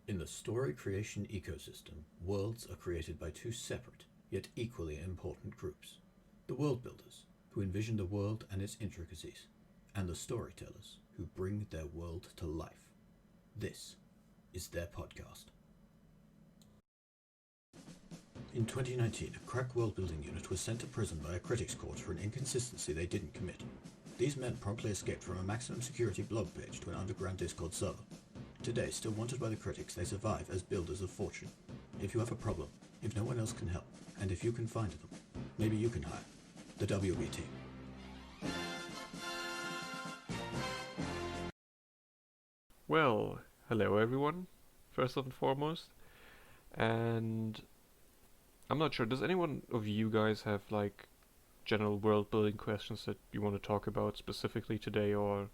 In the story creation ecosystem, worlds are created by two separate, yet equally important groups. The worldbuilders, who envision the world and its intricacies, and the storytellers, who bring their world to life. This is their podcast. In 2019, a crack world-building unit was sent to prison by a critics court for an inconsistency they didn't commit. These men promptly escaped from a maximum security blog page to an underground Discord server. Today, still wanted by the critics, they survive as builders of fortune. If you have a problem, if no one else can help, and if you can find them, maybe you can hire the WB team. Well, hello everyone, first and foremost. And I'm not sure, does anyone of you guys have like general world building questions that you want to talk about specifically today, or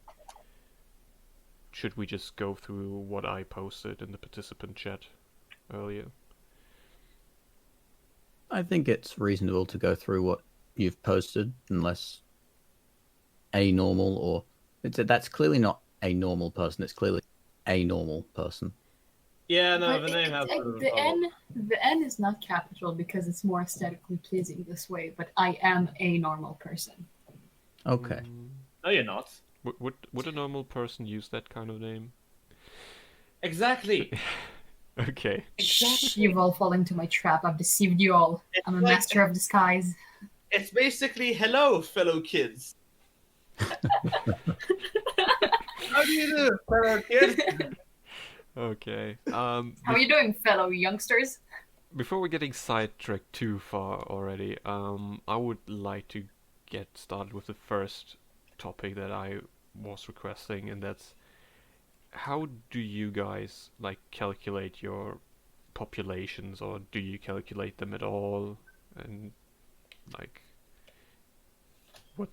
should we just go through what I posted in the participant chat earlier? I think it's reasonable to go through what you've posted, unless a normal or that's clearly not a normal person. It's clearly a normal person. Yeah, no, But the name has the N is not capital because it's more aesthetically pleasing this way. But I am a normal person. Okay. No, you're not. Would a normal person use that kind of name? Exactly. Okay. Shh, you've all fallen into my trap. I've deceived you all. I'm a master of disguise. It's basically, hello, fellow kids. How do you do, fellow kids? Okay. How are you doing, fellow youngsters? Before we're getting sidetracked too far already, I would like to get started with the first topic that I was requesting, and that's how do you guys like calculate your populations, or do you calculate them at all? And like,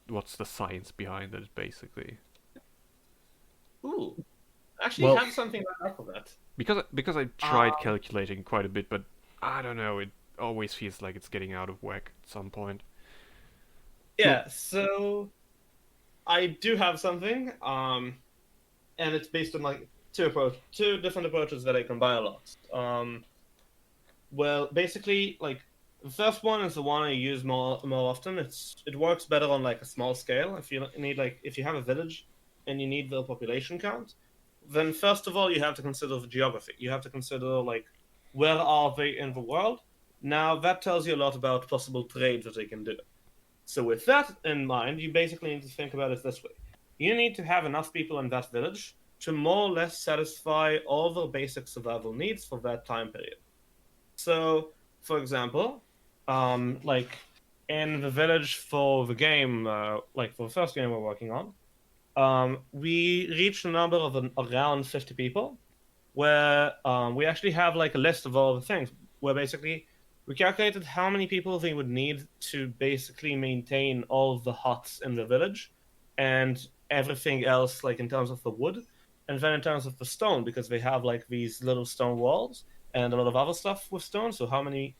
what's the science behind it, basically? Ooh. Actually, Well- have something like that for that. Because I tried calculating quite a bit, but I don't know, it always feels like it's getting out of whack at some point. Yeah, so I do have something, and it's based on like two different approaches that I combine a lot. Well, basically, like the first one is the one I use more often. It works better on like a small scale. If you have a village and you need the population count, then first of all you have to consider the geography. You have to consider like where are they in the world. Now that tells you a lot about possible trade that they can do. So with that in mind, you basically need to think about it this way. You need to have enough people in that village to more or less satisfy all the basic survival needs for that time period. So, for example, like in the village for the game, like for the first game we're working on, we reached a number of around 50 people, where we actually have like a list of all the things, where basically we calculated how many people they would need to basically maintain all of the huts in the village and everything else, like in terms of the wood, and then in terms of the stone, because they have like these little stone walls and a lot of other stuff with stone. So how many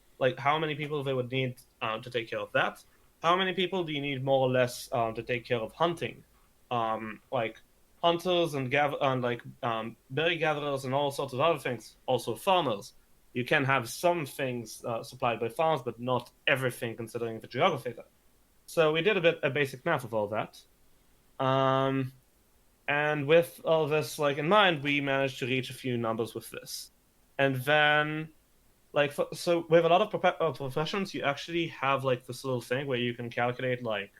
people they would need to take care of that? How many people do you need more or less to take care of hunting? Like hunters and berry gatherers and all sorts of other things. Also farmers. You can have some things supplied by farms, but not everything considering the geography there. So we did a basic math of all that. And with all this like in mind, we managed to reach a few numbers with this. And then, so with a lot of professions, you actually have like this little thing where you can calculate like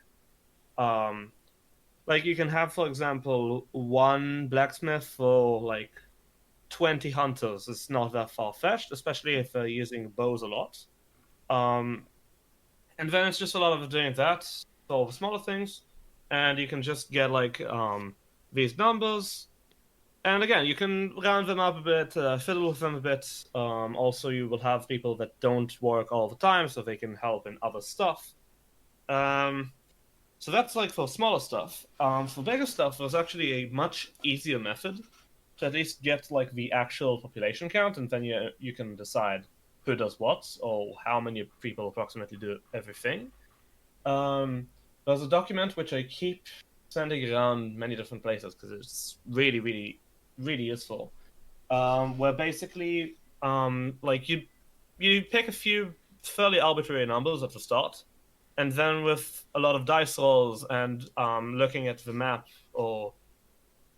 you can have, for example, one blacksmith for like 20 hunters. It's not that far-fetched, especially if they're using bows a lot. And then it's just a lot of doing that for all the smaller things, and you can just get like these numbers. And again, you can round them up a bit, fiddle with them a bit. Also, you will have people that don't work all the time, so they can help in other stuff. So that's like for smaller stuff. For bigger stuff, there's actually a much easier method to at least get like the actual population count, and then you can decide who does what or how many people approximately do everything. There's a document which I keep sending around many different places because it's really, really, really useful. where basically like you pick a few fairly arbitrary numbers at the start, and then with a lot of dice rolls and looking at the map, or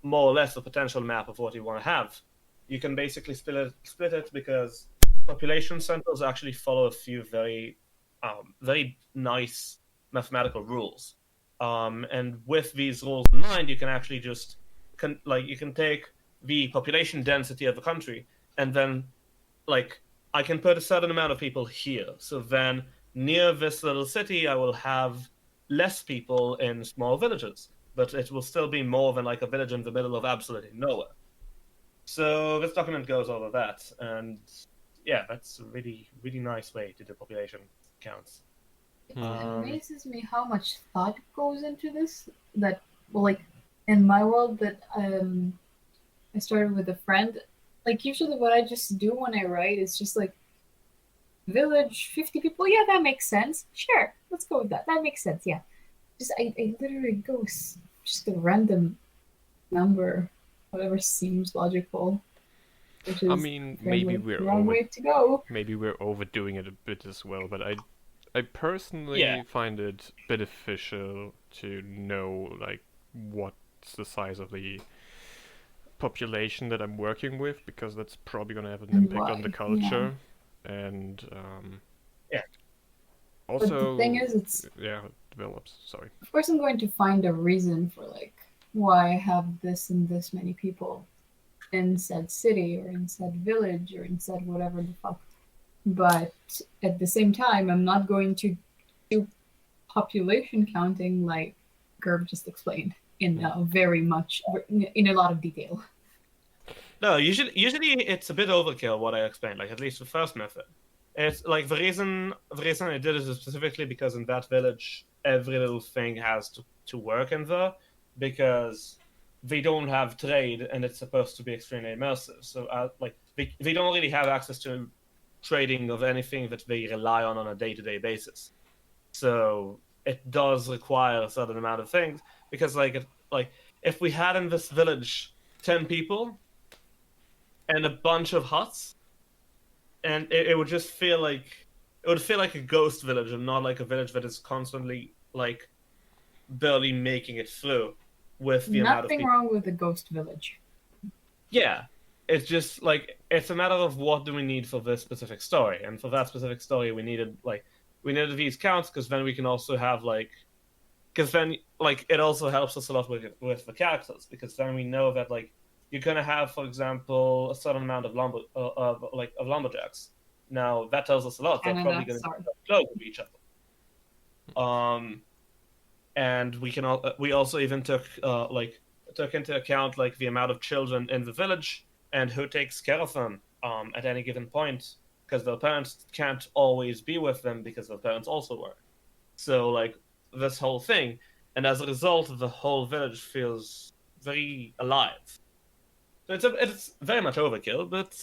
more or less the potential map of what you want to have, you can basically split it because population centers actually follow a few very nice mathematical rules. And with these rules in mind, you can actually just you can take the population density of the country, and then like I can put a certain amount of people here. So then near this little city, I will have less people in small villages, but it will still be more than like a village in the middle of absolutely nowhere. So this document goes over that, and yeah, that's a really, really nice way to do population counts. It Hmm. amazes me how much thought goes into this. That, well, like in my world, that I started with a friend. Like usually, what I just do when I write is just like village, 50 people. Yeah, that makes sense. Sure, let's go with that. That makes sense. Yeah, just I literally go just a random number, whatever seems logical, which I is mean, apparently the wrong way to go. maybe we're overdoing it a bit as well, but I personally Yeah. find it beneficial to know like what's the size of the population that I'm working with, because that's probably gonna have an And impact on the why? culture. And Yeah. But the thing also, is, it's yeah, it develops. Sorry. of course I'm going to find a reason for like why I have this and this many people in said city or in said village or in said whatever the fuck. But at the same time, I'm not going to do population counting like Gerb just explained in in a lot of detail. No, usually it's a bit overkill what I explained. Like at least the first method, it's like the reason I did it is specifically because in that village every little thing has to work in there, because they don't have trade and it's supposed to be extremely immersive. So like they don't really have access to trading of anything that they rely on a day-to-day basis. So it does require a certain amount of things, because like if we had in this village 10 people and a bunch of huts, and it would just feel like a ghost village and not like a village that is constantly like barely making it through with the amount of Nothing people. wrong with the ghost village. Yeah, it's just like it's a matter of what do we need for this specific story, and for that specific story we needed these counts, because then we can also have because then like it also helps us a lot with the characters, because then we know that like you're gonna have, for example, a certain amount of lumberjacks. Now that tells us a lot. They're probably Canada, gonna sorry. be close with each other. And we also even took into account like the amount of children in the village and who takes care of them at any given point, because their parents can't always be with them because their parents also work. So like this whole thing, and as a result, the whole village feels very alive. So it's very much overkill, but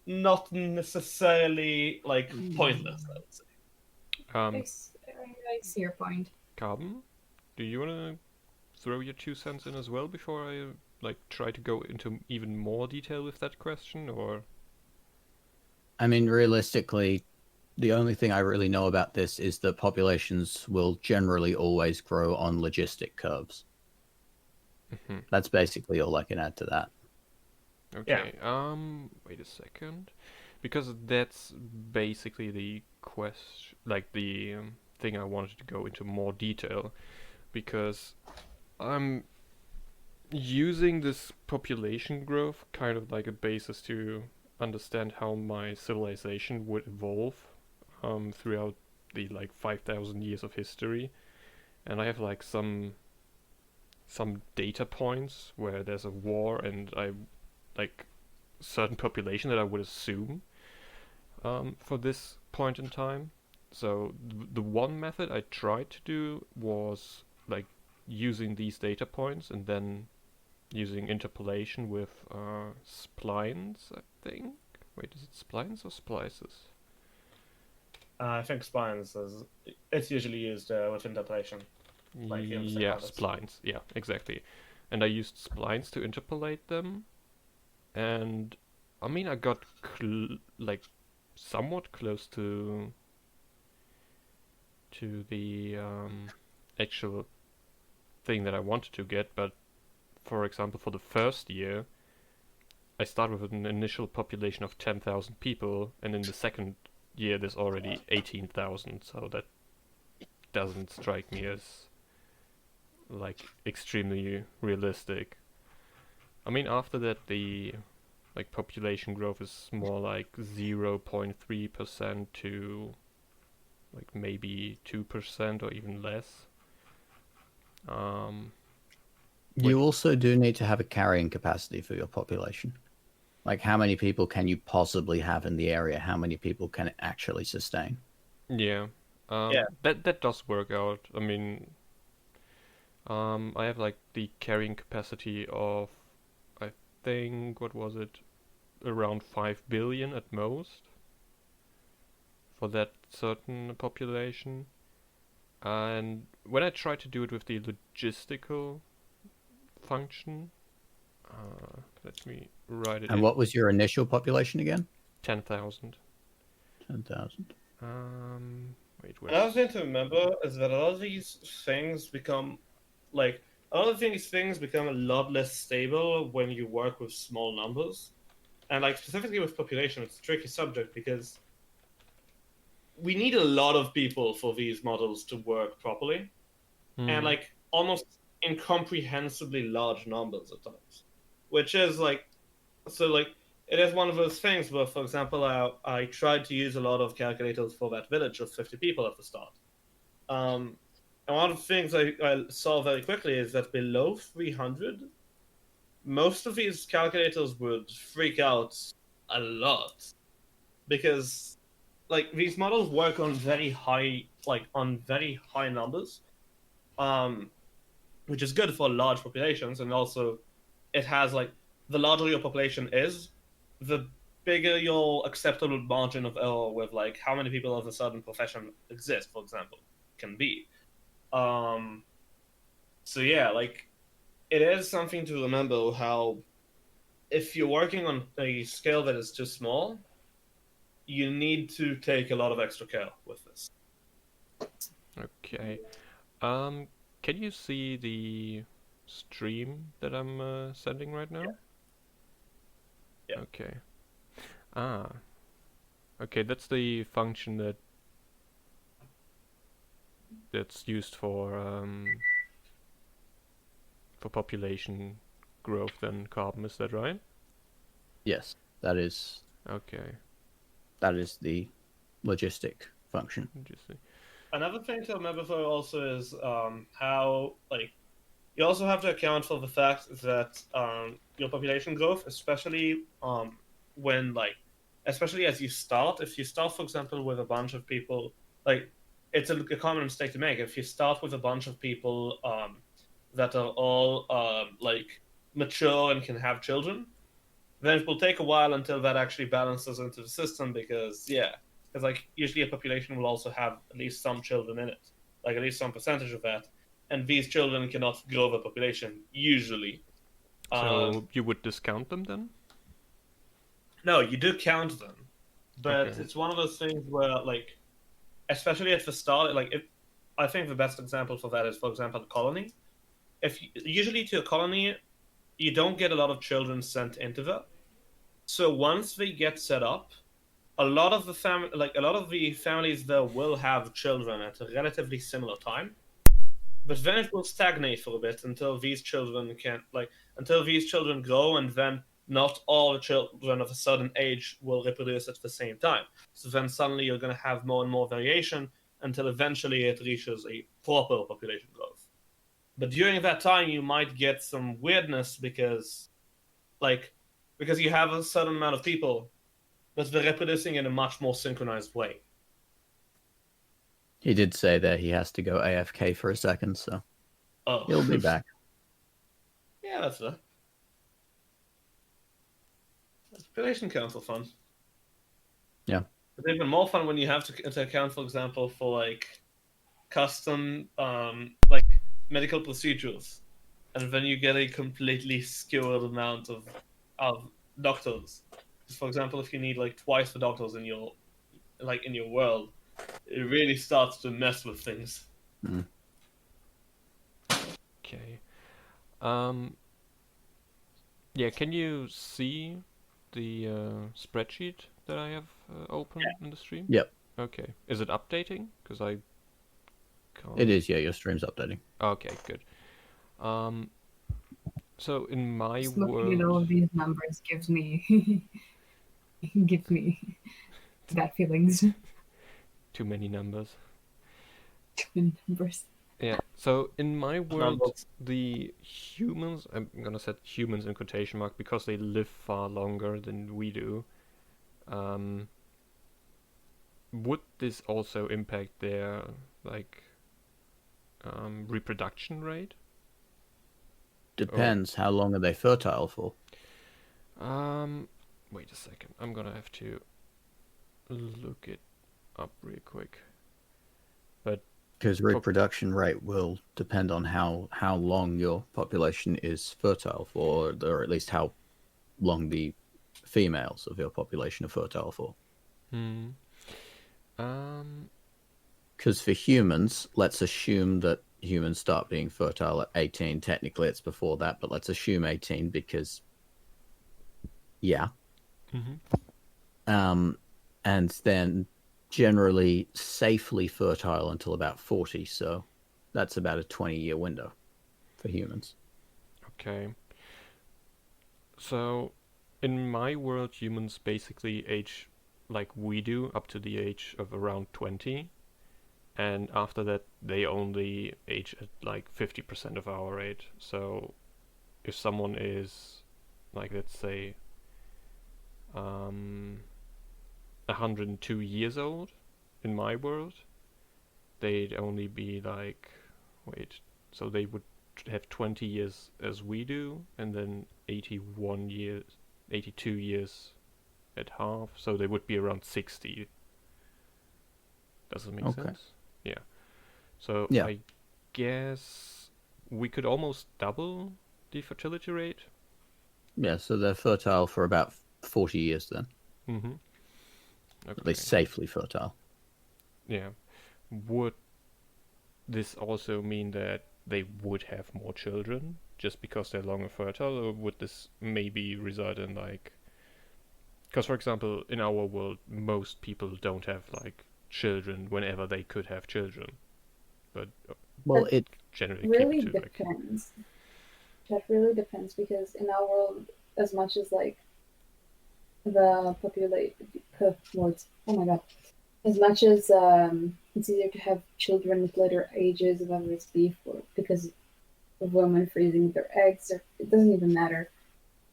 not necessarily like pointless, I would say. Um, I see your point. Carbon, do you wanna throw your 2 cents in as well before I like try to go into even more detail with that question, or? I mean, realistically, the only thing I really know about this is that populations will generally always grow on logistic curves. Mhm. That's basically all I can add to that. Okay. Wait a second, because that's basically the question, like the thing I wanted to go into more detail, because I'm using this population growth kind of like a basis to understand how my civilization would evolve throughout the like 5,000 years of history, and I have like some data points where there's a war and I like certain population that I would assume for this point in time. So the one method I tried to do was like using these data points and then using interpolation with splines, I think. Wait, is it splines or splices? I think spines it's usually used with interpolation. Like in the same Yeah, context. splines. Yeah, exactly. And I used splines to interpolate them, and I mean, I got like somewhat close to the actual thing that I wanted to get, but for example, for the first year, I started with an initial population of 10,000 people, and in the second year there's already 18,000, so that doesn't strike me as like extremely realistic. I mean, after that the like population growth is more like 0.3% to like maybe 2% or even less. You also do need to have a carrying capacity for your population. Like, how many people can you possibly have in the area? How many people can it actually sustain? Yeah. Yeah. That does work out. I mean, I have like the carrying capacity of, I think, what was it? Around 5 billion at most for that certain population. And when I try to do it with the logistical function, let me write it And in. what was your initial population again? 10,000. 10,000. Wait, Another thing to remember is that a lot of these things become a lot of these things become a lot less stable when you work with small numbers. And like specifically with population, it's a tricky subject because we need a lot of people for these models to work properly. And like almost incomprehensibly large numbers at times. Which is like it is one of those things where, for example, I tried to use a lot of calculators for that village of 50 people at the start. And one of the things I saw very quickly is that below 300, most of these calculators would freak out a lot. Because, like, these models work on very high numbers, which is good for large populations, and also it has, like, the larger your population is, the bigger your acceptable margin of error with, like, how many people of a certain profession exist, for example, can be. So yeah, like, it is something to remember how if you're working on a scale that is too small, you need to take a lot of extra care with this. Okay. Can you see the stream that I'm sending right now? Yeah. Okay. Okay, that's the function that's used for population growth and carbon. Is that right? Yes, that is Okay. the logistic function. Interesting. Another thing to remember though also is how like you also have to account for the fact that your population growth, especially when especially as you start, if you start, for example, with a bunch of people, like it's a common mistake to make. If you start with a bunch of people that are all like mature and can have children, then it will take a while until that actually balances into the system because like usually a population will also have at least some children in it, like at least some percentage of that, and these children cannot grow the population usually. So you would discount them then? No, you do count them, but Okay. it's one of those things where, like, especially at the start, I think the best example for that is, for example, a colony. Usually to a colony, you don't get a lot of children sent into that. So once they get set up, a lot of the families there will have children at a relatively similar time. But then it will stagnate for a bit until these children grow, and then not all the children of a certain age will reproduce at the same time. So then suddenly you're going to have more and more variation until eventually it reaches a proper population growth. But during that time, you might get some weirdness because you have a certain amount of people, but they're reproducing in a much more synchronized way. He did say that he has to go AFK for a second, so he'll be back. Yeah, that's fair. Population count for fun. Yeah. It's even more fun when you have to account, for example, for like custom medical procedures, and then you get a completely skewed amount of doctors. For example, if you need like twice the doctors in your world, it really starts to mess with things. Okay. Yeah, can you see the spreadsheet that I have open in the stream? Yep, Okay. Is it updating? Because I can't. it is. Yeah, your stream's updating. Okay, good. So in my Just looking at all world, of these numbers gives me bad feelings. too many numbers. Twin numbers. Yeah. So in my world, Numbers. the humans, I'm gonna set humans in quotation mark because they live far longer than we do. Would this also impact their like reproduction rate? Depends. How long are they fertile for? Wait a second. I'm gonna have to look it up real quick. But Because reproduction rate will depend on how long your population is fertile for, or at least how long the females of your population are fertile for. Because for humans, let's assume that humans start being fertile at 18. Technically, it's before that, but let's assume 18 because, yeah. And then generally safely fertile until about 40. So that's about a 20-year window for humans. Okay. So in my world, humans basically age like we do up to the age of around 20. And after that, they only age at like 50% of our age. So if someone is, like, let's say, 102 years old in my world, they'd only be like, so they would have 20 years as we do, and then 82 years at half, so they would be around 60. Does that make sense? Yeah. So Yeah. I guess we could almost double the fertility rate. Yeah, so they're fertile for about 40 years then. Mm-hmm. Okay. At least safely fertile. Yeah. Would this also mean that they would have more children just because they're longer fertile, or would this maybe result in like... Because, for example, in our world, most people don't have like children whenever they could have children, but Well, it generally Really keep it to like... depends. That really depends because in our world, as much as like the population, words, oh my god, as much as it's easier to have children at later ages, whether it's beef or because of women freezing their eggs, or it doesn't even matter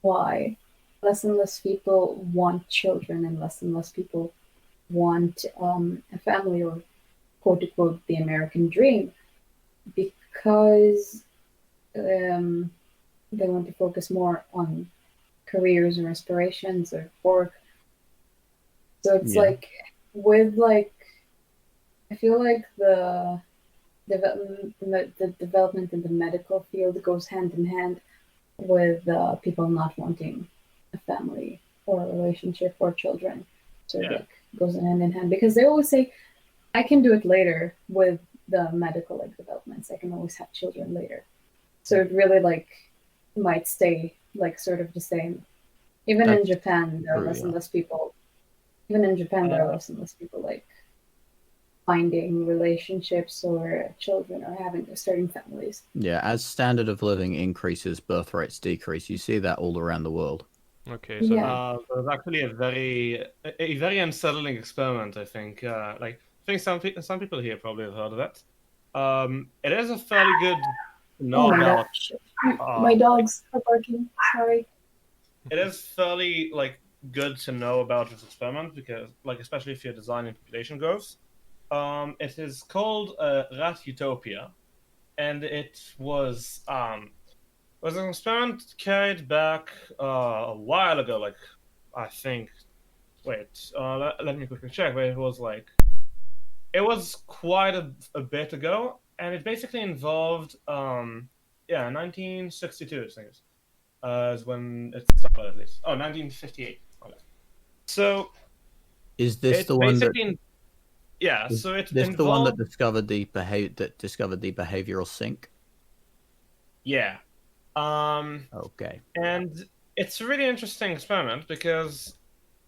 why. Less and less people want children, and less people want a family, or quote unquote the American dream, because they want to focus more on careers or aspirations or work. So it's like with like, I feel like the development in the medical field goes hand in hand with people not wanting a family or a relationship or children. So it like goes hand in hand because they always say, I can do it later with the medical like developments. I can always have children later. So it really like might stay like sort of the same. Even in Japan, there are less and less people. Even in Japan, there are less and less people like finding relationships or children or starting families. Yeah, as standard of living increases, birth rates decrease. You see that all around the world. Okay, so it was actually a very unsettling experiment. I think, I think some people here probably have heard of it. It is a fairly good know about. My dogs are barking. Sorry. It is fairly like good to know about this experiment because, like, especially if you're designing population growth. It is called Rat Utopia, and it was an experiment carried back a while ago. Like, I think. Wait, let me quickly check. But it was quite a bit ago, and it basically involved 1962. I think is when it started at least. 1958. So Is this it's the one that basically yeah. is So it this the one that involved discovered the behavioral sync? yeah. Okay. And it's a really interesting experiment because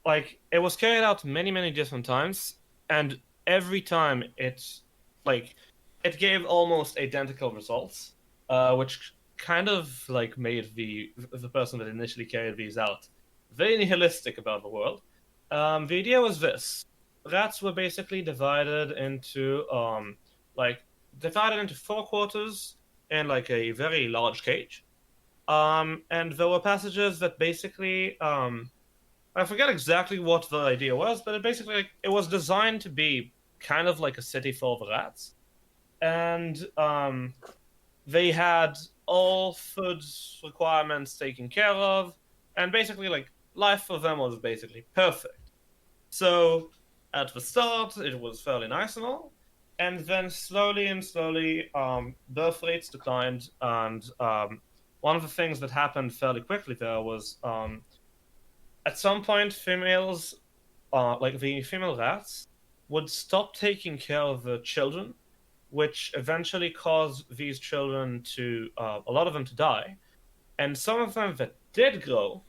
like it was carried out many different times, and every time it gave almost identical results, which kind of like made the person that initially carried these out very nihilistic about the world. The idea was this: rats were basically like divided into four quarters in like a very large cage. And there were passages that basically I forget exactly what the idea was, but it was designed to be kind of like a city full of rats, and they had all food requirements taken care of, and basically like life for them was basically perfect. So at the start, it was fairly nice and all, and then slowly, birth rates declined, and one of the things that happened fairly quickly there was at some point, like the female rats, would stop taking care of the children, which eventually caused these children to, a lot of them to die. And some of them that did grow,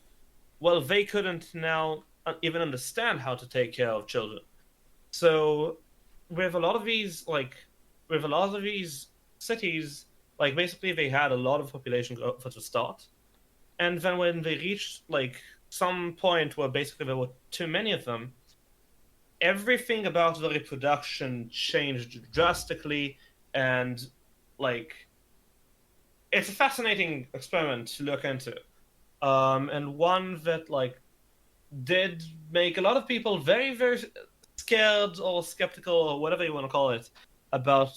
well, they couldn't now even understand how to take care of children. So, with a lot of these, cities, like basically they had a lot of population growth at the start, and then when they reached like some point where basically there were too many of them, everything about the reproduction changed drastically, and like it's a fascinating experiment to look into, and one that like did make a lot of people very scared or skeptical or whatever you want to call it about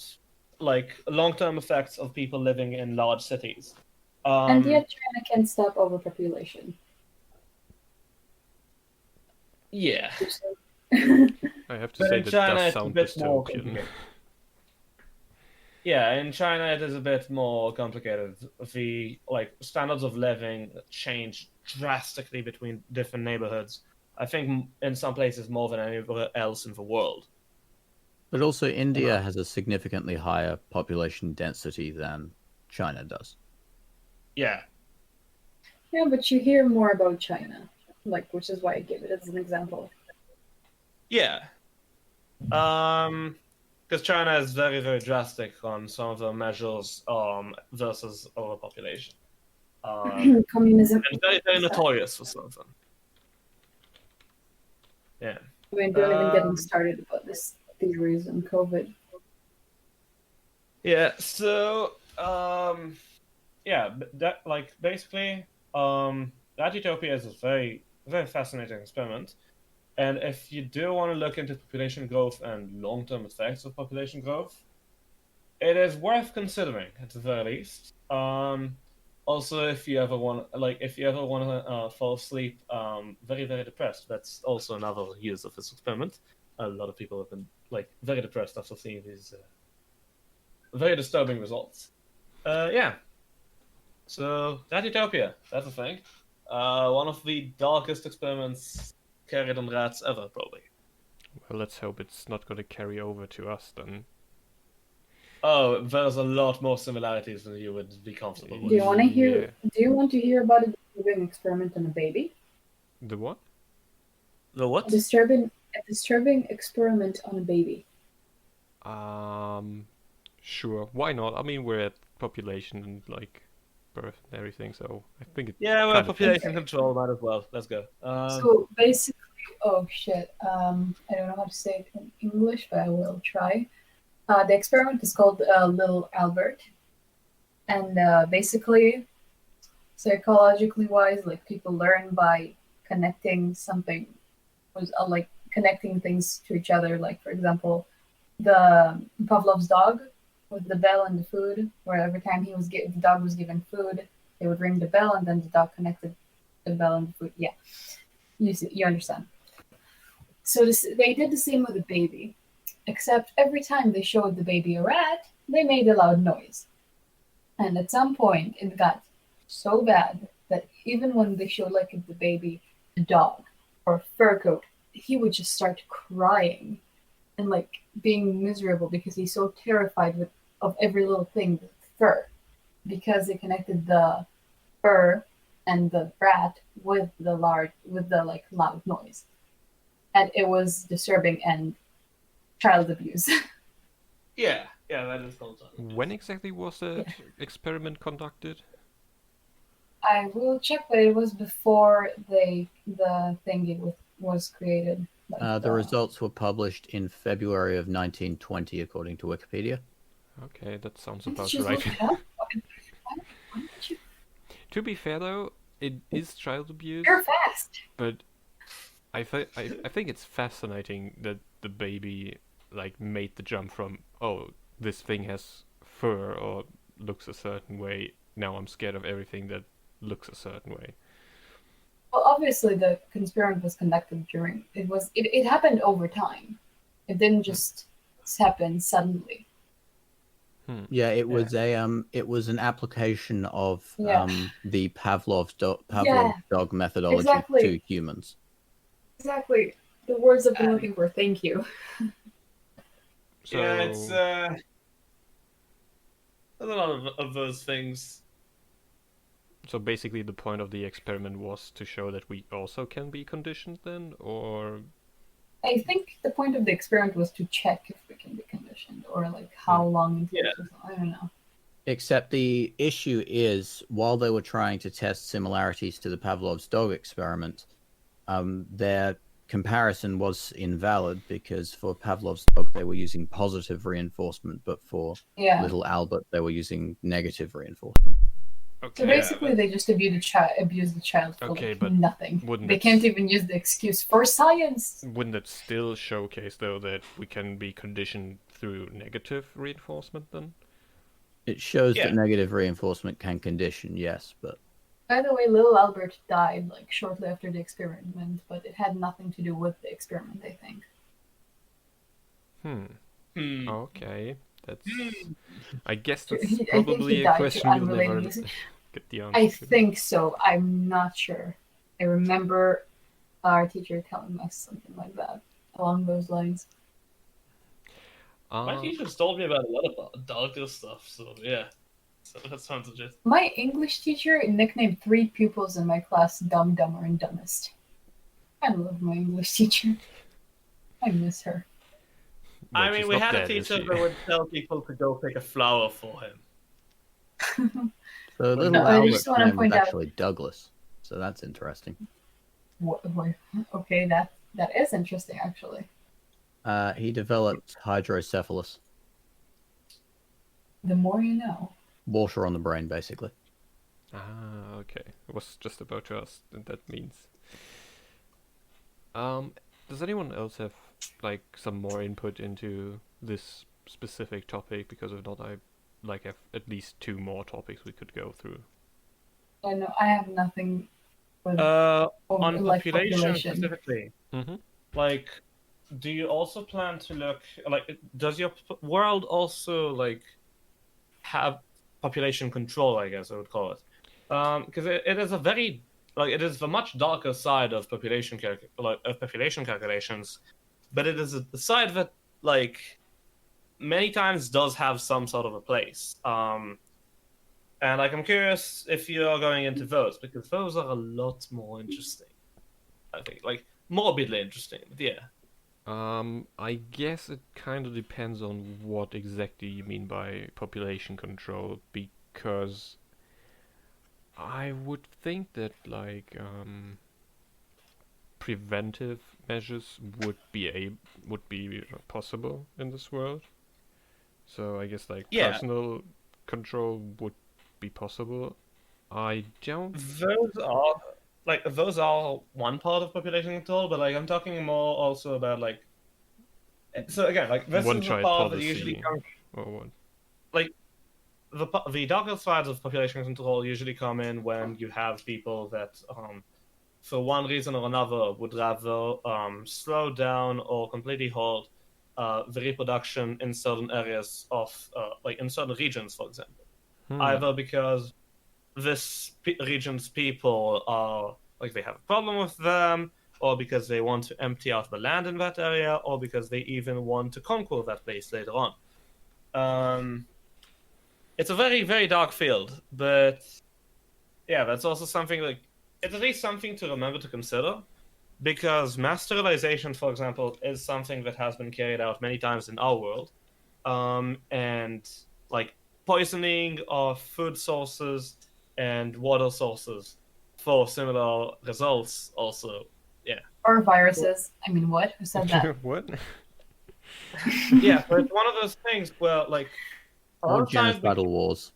like long-term effects of people living in large cities. And yet China can stop overpopulation. Yeah. I have to But say in that China, does it's a sound bit more dystopian. complicated. Yeah, in China it is a bit more complicated. The like standards of living change drastically between different neighborhoods. I think in some places more than anywhere else in the world. But also, India has a significantly higher population density than China does. Yeah. Yeah, but you hear more about China, like, which is why I give it as an example. Yeah. Because China is very drastic on some of the measures versus overpopulation. Communism. And very notorious for some of them. Yeah. I mean, don't even get me started about this theories on COVID. Yeah, so yeah, that like basically that utopia is a very fascinating experiment. And if you do want to look into population growth and long-term effects of population growth, it is worth considering at the very least. Also, if you ever want to fall asleep very depressed, that's also another use of this experiment. A lot of people have been like very depressed after seeing these very disturbing results. Yeah. So that utopia, that's a thing. One of the darkest experiments carried on rats ever, probably. Well, let's hope it's not going to carry over to us then. Oh, there's a lot more similarities than you would be comfortable with. Do you want to hear? Yeah. Do you want to hear about a disturbing experiment on a baby? The what? The what? A disturbing experiment on a baby. Sure. Why not? I mean, we're at population and like birth and everything, so I think it. Yeah, well, kind of population control, might as well. Let's go. So basically, oh shit, I don't know how to say it in English, but I will try. The experiment is called Little Albert, and basically, psychologically wise, like people learn by connecting something, was like connecting things to each other. Like for example, the Pavlov's dog with the bell and the food, where every time the dog was given food, they would ring the bell, and then the dog connected the bell and the food. Yeah, you understand. So they did the same with the baby, except every time they showed the baby a rat, they made a loud noise. And at some point, it got so bad that even when they showed like the baby a dog, or fur coat, he would just start crying and like being miserable because he's so terrified of every little thing with fur, because they connected the fur and the brat with the like loud noise, and it was disturbing and child abuse. Yeah, that is called something. When exactly was that experiment conducted? I will check, but it was before the thingy was created. Like The results were published in February of 1920, according to Wikipedia. Okay, that sounds Why did about you right. look it up? Why did you? To be fair though, it is child abuse, You're fast. but I think it's fascinating that the baby like made the jump from, oh, this thing has fur or looks a certain way, now I'm scared of everything that looks a certain way. Well, obviously the experiment was conducted during it happened over time. It didn't just happen suddenly. Yeah, it was an application of the Pavlov's dog methodology exactly. to humans. Exactly. The words I've been looking for. Thank you. So, yeah, it's there's a lot of those things. So basically the point of the experiment was to show that we also can be conditioned then, or? I think the point of the experiment was to check if we can be conditioned, or like how long it takes. I don't know. Except the issue is, while they were trying to test similarities to the Pavlov's dog experiment, their comparison was invalid, because for Pavlov's dog they were using positive reinforcement, but for little Albert they were using negative reinforcement. Okay. So basically, they just abuse the child for nothing. They can't even use the excuse for science. Wouldn't it still showcase, though, that we can be conditioned through negative reinforcement then? It shows that negative reinforcement can condition, yes, but... By the way, little Albert died like shortly after the experiment, but it had nothing to do with the experiment, I think. Okay. That's... I guess that's probably a question we'll never get the answer I to. think so. I'm not sure. I remember our teacher telling us something like that, along those lines. My teacher's told me about a lot of darker stuff, so yeah. So that sounds legit. My English teacher nicknamed 3 pupils in my class Dumb, Dumber, and Dumbest. I love my English teacher. I miss her. I mean, we had a teacher that would tell people to go pick a flower for him. So little Albert's name was actually Douglas, so that's interesting. Okay, that is interesting, actually. He developed hydrocephalus. The more you know. Water on the brain, basically. Okay. I was just about to ask what that means. Does anyone else have like some more input into this specific topic? Because if not, I have at least 2 more topics we could go through. I know I have nothing. On population specifically. Mm-hmm. Like, do you also plan to look does your world also have population control, I guess I would call it, because it is a very it is the much darker side of population calculations, but it is a side that many times does have some sort of a place. And I'm curious if you are going into those, because those are a lot more interesting. I think morbidly interesting, but yeah. I guess it kind of depends on what exactly you mean by population control, because I would think that preventive measures would be possible in this world. So I guess personal control would be possible. I don't. Those are one part of population control, but I'm talking more also about so again, this one is the child part policy, that usually comes. Or what? The darker sides of population control usually come in when you have people that, for one reason or another, would rather slow down or completely halt the reproduction in certain areas of, in certain regions, for example. Either because this region's people are they have a problem with them, or because they want to empty out the land in that area, or because they even want to conquer that place later on. It's a very, very dark field, but yeah, that's also something like it's at least something to remember to consider, because mass sterilization, for example, is something that has been carried out many times in our world, and like poisoning of food sources and water sources for similar results also. Yeah. Or viruses. I mean, what? Who said that? What? Yeah, but it's one of those things where like a lot Or of times genocidal wars.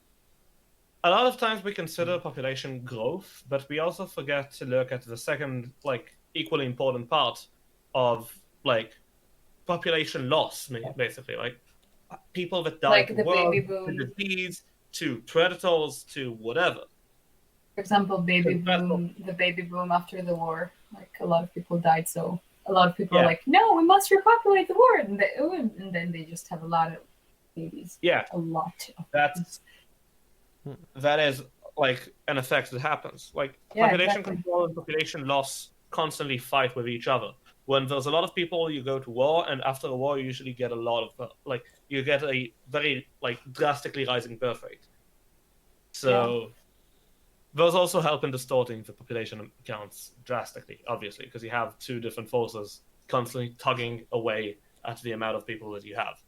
a lot of times we consider population growth, but we also forget to look at the second, like, equally important part of, like, population loss, basically. Like, people that die Like to the war, baby to boom. disease, to predators, to whatever. For example, Incredible. the baby boom after the war. Like, a lot of people died, so a lot of people are Yeah. like, no, we must repopulate the world. And then they just have a lot of babies. Yeah, A lot of that's that is like an effect that happens. Like Yeah, population exactly. control and population loss constantly fight with each other. When there's a lot of people, you go to war, and after a war, you usually get a lot of you get a very like drastically rising birth rate. So those also help in distorting the population counts drastically, obviously, because you have two different forces constantly tugging away at the amount of people that you have.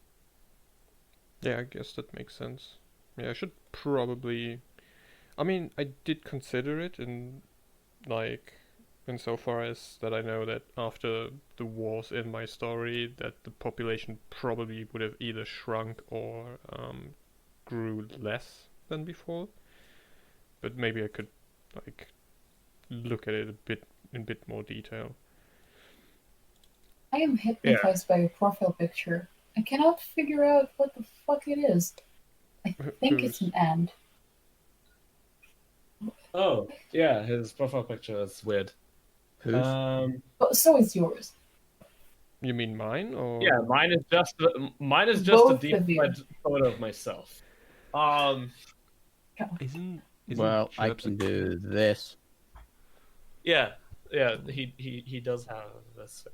Yeah, I guess that makes sense. Yeah, I should probably. I mean, I did consider it insofar as that I know that after the wars in my story, that the population probably would have either shrunk or grew less than before. But maybe I could look at it in a bit more detail. I am hypnotized by your profile picture. I cannot figure out what the fuck it is. I think it's an ant. Oh, yeah, his profile picture is weird. Whose? But so is yours. You mean mine, or? Yeah, mine is just a Both deep of you. fried photo of myself. Isn't Well, I Jeb can the- do this. Yeah, he does have this.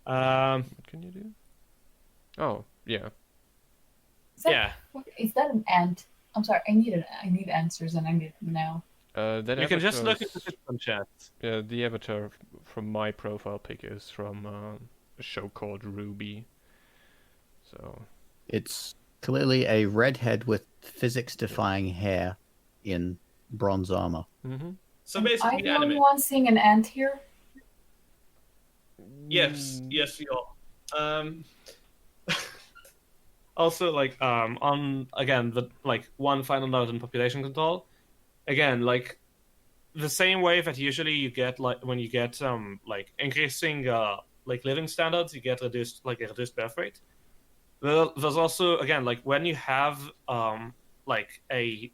What can you do? Oh, yeah. Is that, Yeah. Is that an ant? I'm sorry. I need answers, and I need them now. That You can just look at the avatar's- system chat. Yeah, the avatar from my profile pic is from a show called Ruby. So It's clearly a redhead with physics-defying hair in bronze armor. So Am I basically, the only anime. one seeing an ant here? Yes, you are. Also, like, on again, the like one final note on population control. Again, like the same way that usually you get like when you get like increasing like living standards, you get a reduced birth rate. There's also again like when you have like a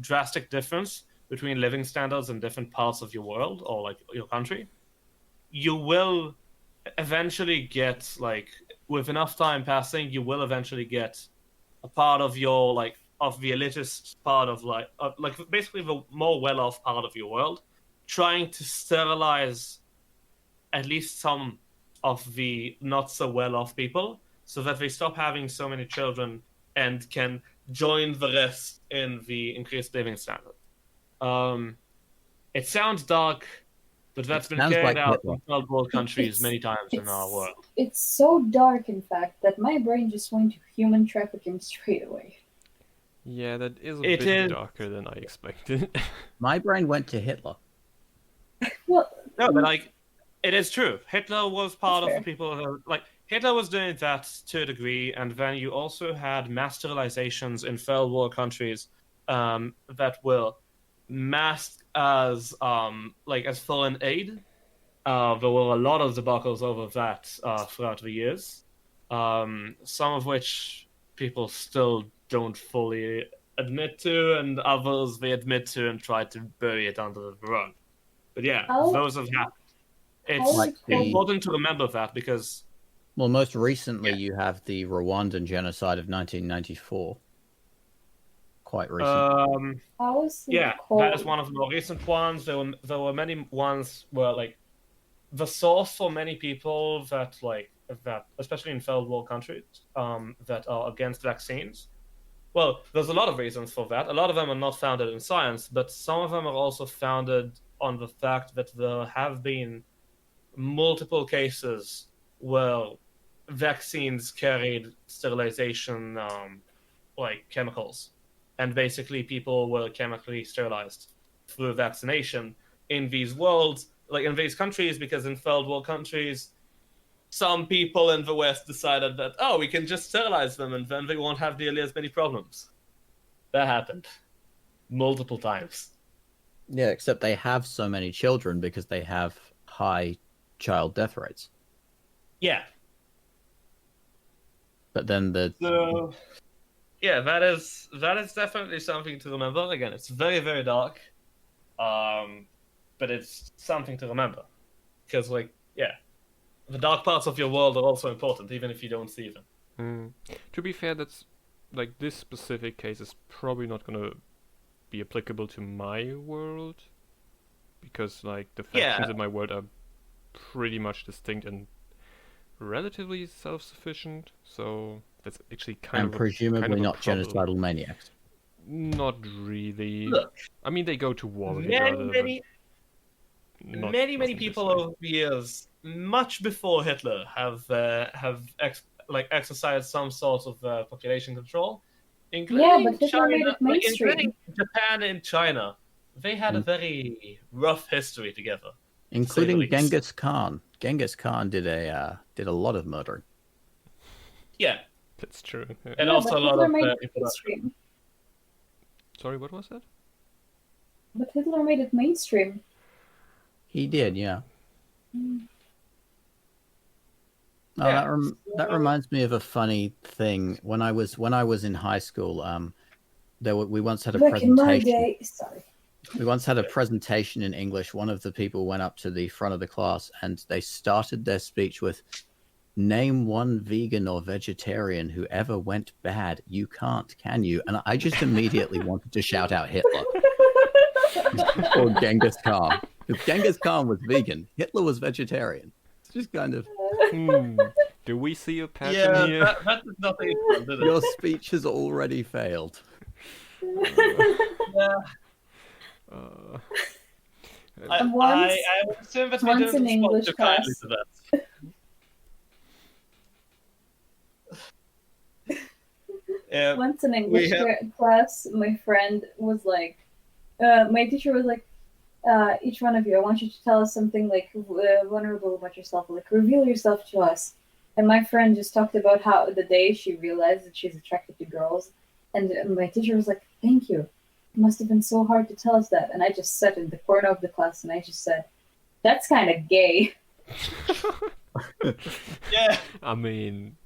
drastic difference between living standards in different parts of your world or like your country, you will eventually get like with enough time passing, you will eventually get a part of your like of the elitist part of like basically the more well-off part of your world, trying to sterilize at least some of the not so well-off people, so that they stop having so many children and can join the rest in the increased living standard. It sounds dark, but that's been sounds carried like out Hitler. in third world countries It's- many times in our world. It's so dark, in fact, that my brain just went to human trafficking straight away. yeah, that is a It bit is- darker than I expected. My brain went to Hitler. Well, No, but like, it is true. Hitler was part of That's the fair. people that like Hitler was doing that to a degree, and then you also had mass sterilizations in third world countries that were masked as as foreign aid. There were a lot of debacles over that throughout the years, some of which people still don't fully admit to, and others they admit to and try to bury it under the rug. But yeah, How- those have happened. It's how Like the- important to remember that because Well, most recently you have the Rwandan genocide of 1994. Quite recent. how is it yeah, called? that is one of the more recent ones. There were many ones where like the source for many people that especially in third world countries, that are against vaccines. Well, there's a lot of reasons for that. A lot of them are not founded in science, but some of them are also founded on the fact that there have been multiple cases where vaccines carried sterilization chemicals, and basically people were chemically sterilized through vaccination in these worlds, like in these countries, because in third world countries, some people in the West decided that, oh, we can just sterilize them and then they won't have nearly as many problems. That happened multiple times. Yeah, except they have so many children because they have high child death rates. Yeah. But then So, yeah, that is definitely something to remember. Again, it's very, very dark, but it's something to remember because, the dark parts of your world are also important, even if you don't see them. To be fair, that's like this specific case is probably not gonna be applicable to my world because like the factions in my world are pretty much distinct and relatively self-sufficient, so that's actually kind of presumably not problem. genocidal maniacs. Not really. Look, I mean, they go to war with each other. Many people over the years, much before Hitler, have exercised some sort of population control, including but Hitler China, made it mainstream. including Japan and China. They had a very rough history together, including to say the least. Genghis Khan. Genghis Khan did a lot of murdering. Yeah, That's true. Yeah. and Yeah, also but a lot Hitler of made it mainstream. Sorry, what was that? But Hitler made it mainstream. He did, yeah. Mm. Oh, Yeah, that reminds me of a funny thing. When I was in high school, we once had a Back in my presentation. day, sorry. We once had a presentation in English. One of the people went up to the front of the class and they started their speech with, "Name one vegan or vegetarian who ever went bad. You can't, can you?" And I just immediately wanted to shout out Hitler or Genghis Khan. If Genghis Khan was vegan, Hitler was vegetarian. It's just kind of... Do we see a pattern here? that did not did it? Your speech has already failed. Yeah. I would assume that we once didn't in respond English too kindly class. to that. Yeah, Once in English class, my friend was like, my teacher was like, each one of you, I want you to tell us something like vulnerable about yourself, like reveal yourself to us. And my friend just talked about how the day she realized that she's attracted to girls, and my teacher was like, "Thank you. It must have been so hard to tell us that." And I just sat in the corner of the class and I just said, "That's kind of gay." Yeah. I mean,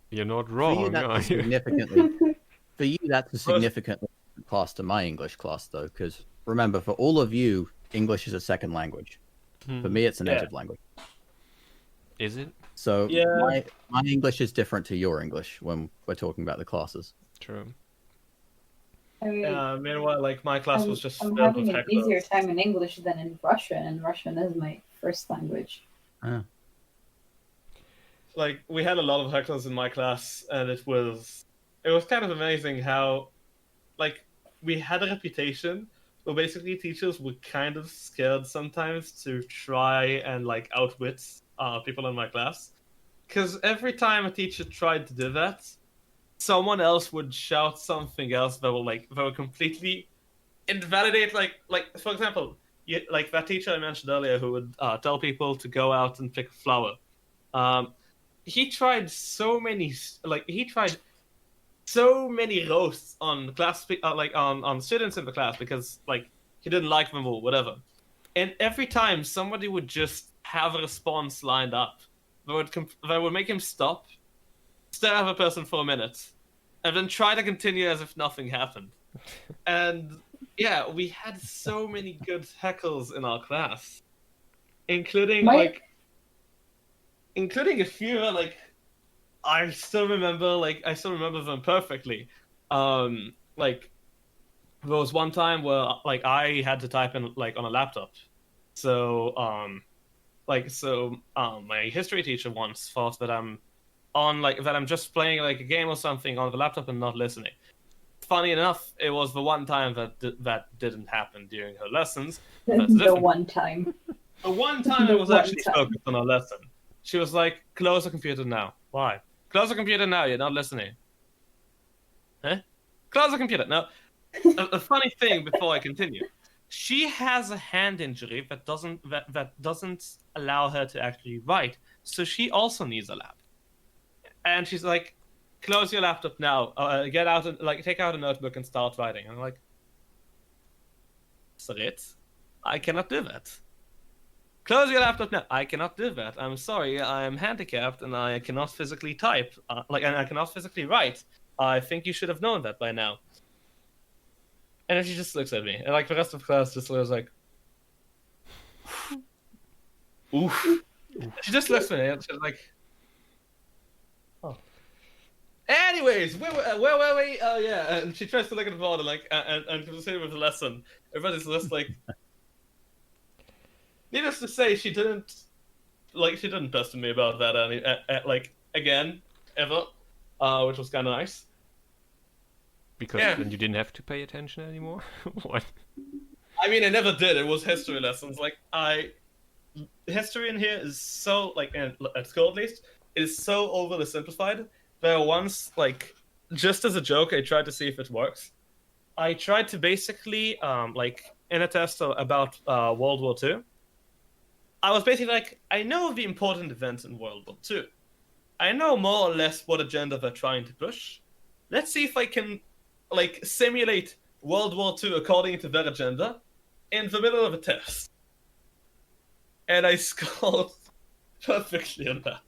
you're not For you, wrong, that's are you? significantly. For you, that's a significantly different class to my English class, though, because remember, for all of you, English is a second language. For me, it's a native language. Is it? So my English is different to your English when we're talking about the classes. True. I mean, Meanwhile, like my class was just I'm filled with having an easier hecklers. time in English than in Russian, and Russian is my first language. Like we had a lot of hecklers in my class, and it was kind of amazing how, like, we had a reputation where basically teachers were kind of scared sometimes to try and like outwit people in my class, because every time a teacher tried to do that, someone else would shout something else that will completely invalidate like for example, like that teacher I mentioned earlier who would tell people to go out and pick a flower. He tried so many roasts on class on students in the class because like he didn't like them or whatever, and every time somebody would just have a response lined up that would make him stop, stare at the person for a minute, and then try to continue as if nothing happened. And yeah, we had so many good heckles in our class, including a few like I still remember them perfectly. Like there was one time where like I had to type in like on a laptop, so My history teacher once thought that I'm just playing like a game or something on the laptop and not listening. Funny enough, it was the one time that didn't happen during her lessons. The one time. The one time I was actually focused on her lesson. She was like, "Close the computer now." Why? Close the computer now. You're not listening. Huh? Close the computer. No. A funny thing before I continue. She has a hand injury that doesn't allow her to actually write, so she also needs a lab. And she's like, "Close your laptop now. Get out and take out a notebook and start writing." And I'm like, "Sarit, I cannot do that. Close your laptop now. I cannot do that. I'm sorry. I am handicapped and I cannot physically type. And I cannot physically write. I think you should have known that by now." And then she just looks at me, and the rest of the class just was like, "Oof." She just looks at me, and she's like, "Oh." Anyways, where were we? Oh yeah, and she tries to look at the board and continue with the lesson. Everybody's just like. Needless to say, she didn't pester me about that again ever, which was kind of nice. Because then you didn't have to pay attention anymore? What? I mean, I never did. It was history lessons. History in here is so, at school at least, is so overly simplified. There once, just as a joke, I tried to see if it works. I tried to basically, in a test about World War II, I was basically like, I know the important events in World War II. I know more or less what agenda they're trying to push. Let's see if I can simulate World War II according to their agenda in the middle of a test. And I scored perfectly on that.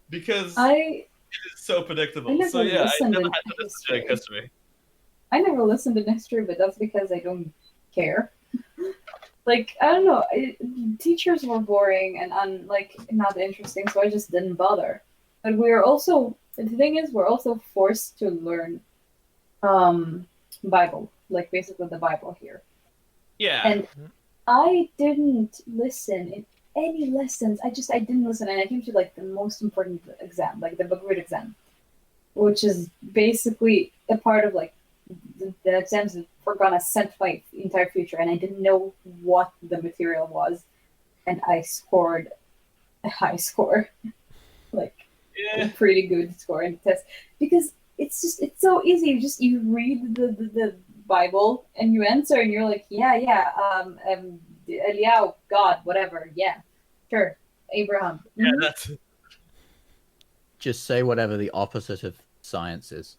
Because it is so predictable. I never had to listen during history. I never listened in history, but that's because I don't care. I don't know, teachers were boring and not interesting, so I just didn't bother. But the thing is, we're also forced to learn Bible, basically the Bible here. Yeah. And I didn't listen in any lessons. I didn't listen, and I came to the most important exam, the Bibliorbis exam, which is basically a part of the exams that were gonna set my entire future, and I didn't know what the material was, and I scored a high score, a pretty good score in the test, because it's so easy. You read the Bible and you answer, and you're like, Eliyahu, God, whatever, yeah, sure, Abraham. Yeah, that's. Just say whatever the opposite of science is.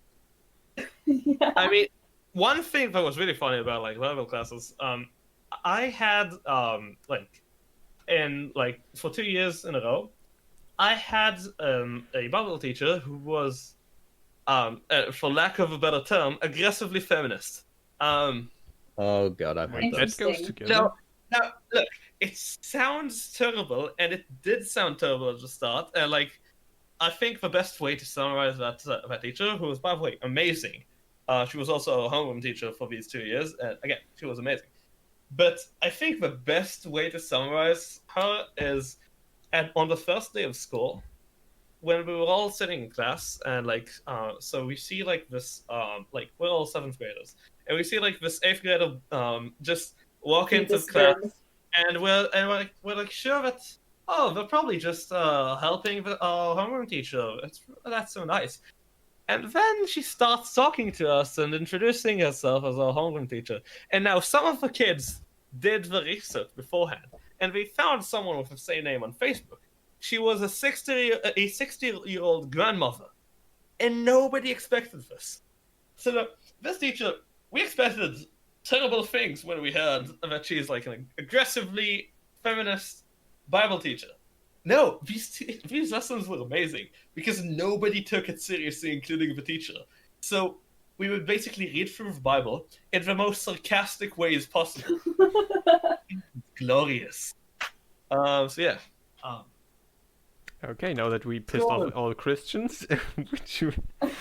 Yeah. I mean, one thing that was really funny about level classes, I had for 2 years in a row, I had a Bible teacher who was, for lack of a better term, aggressively feminist. Oh god, I've heard that that. goes together. Now, look, it sounds terrible, and it did sound terrible at the start. And I think the best way to summarize that teacher, who was by the way amazing. She was also a homeroom teacher for these 2 years, and again, she was amazing. But I think the best way to summarize her is on the first day of school, when we were all sitting in class, and so we see this, we're all 7th graders, and we see this 8th grader just walk into class, and we're sure that, oh, they're probably just helping our homeroom teacher. That's so nice. And then she starts talking to us and introducing herself as our homeroom teacher. And now some of the kids did the research beforehand, and they found someone with the same name on Facebook. She was a 60-year-old grandmother, and nobody expected this. So look, this teacher, we expected terrible things when we heard that she's an aggressively feminist Bible teacher. No, these lessons were amazing because nobody took it seriously, including the teacher. So we would basically read through the Bible in the most sarcastic ways possible. Glorious. Okay, now that we pissed off all Christians, which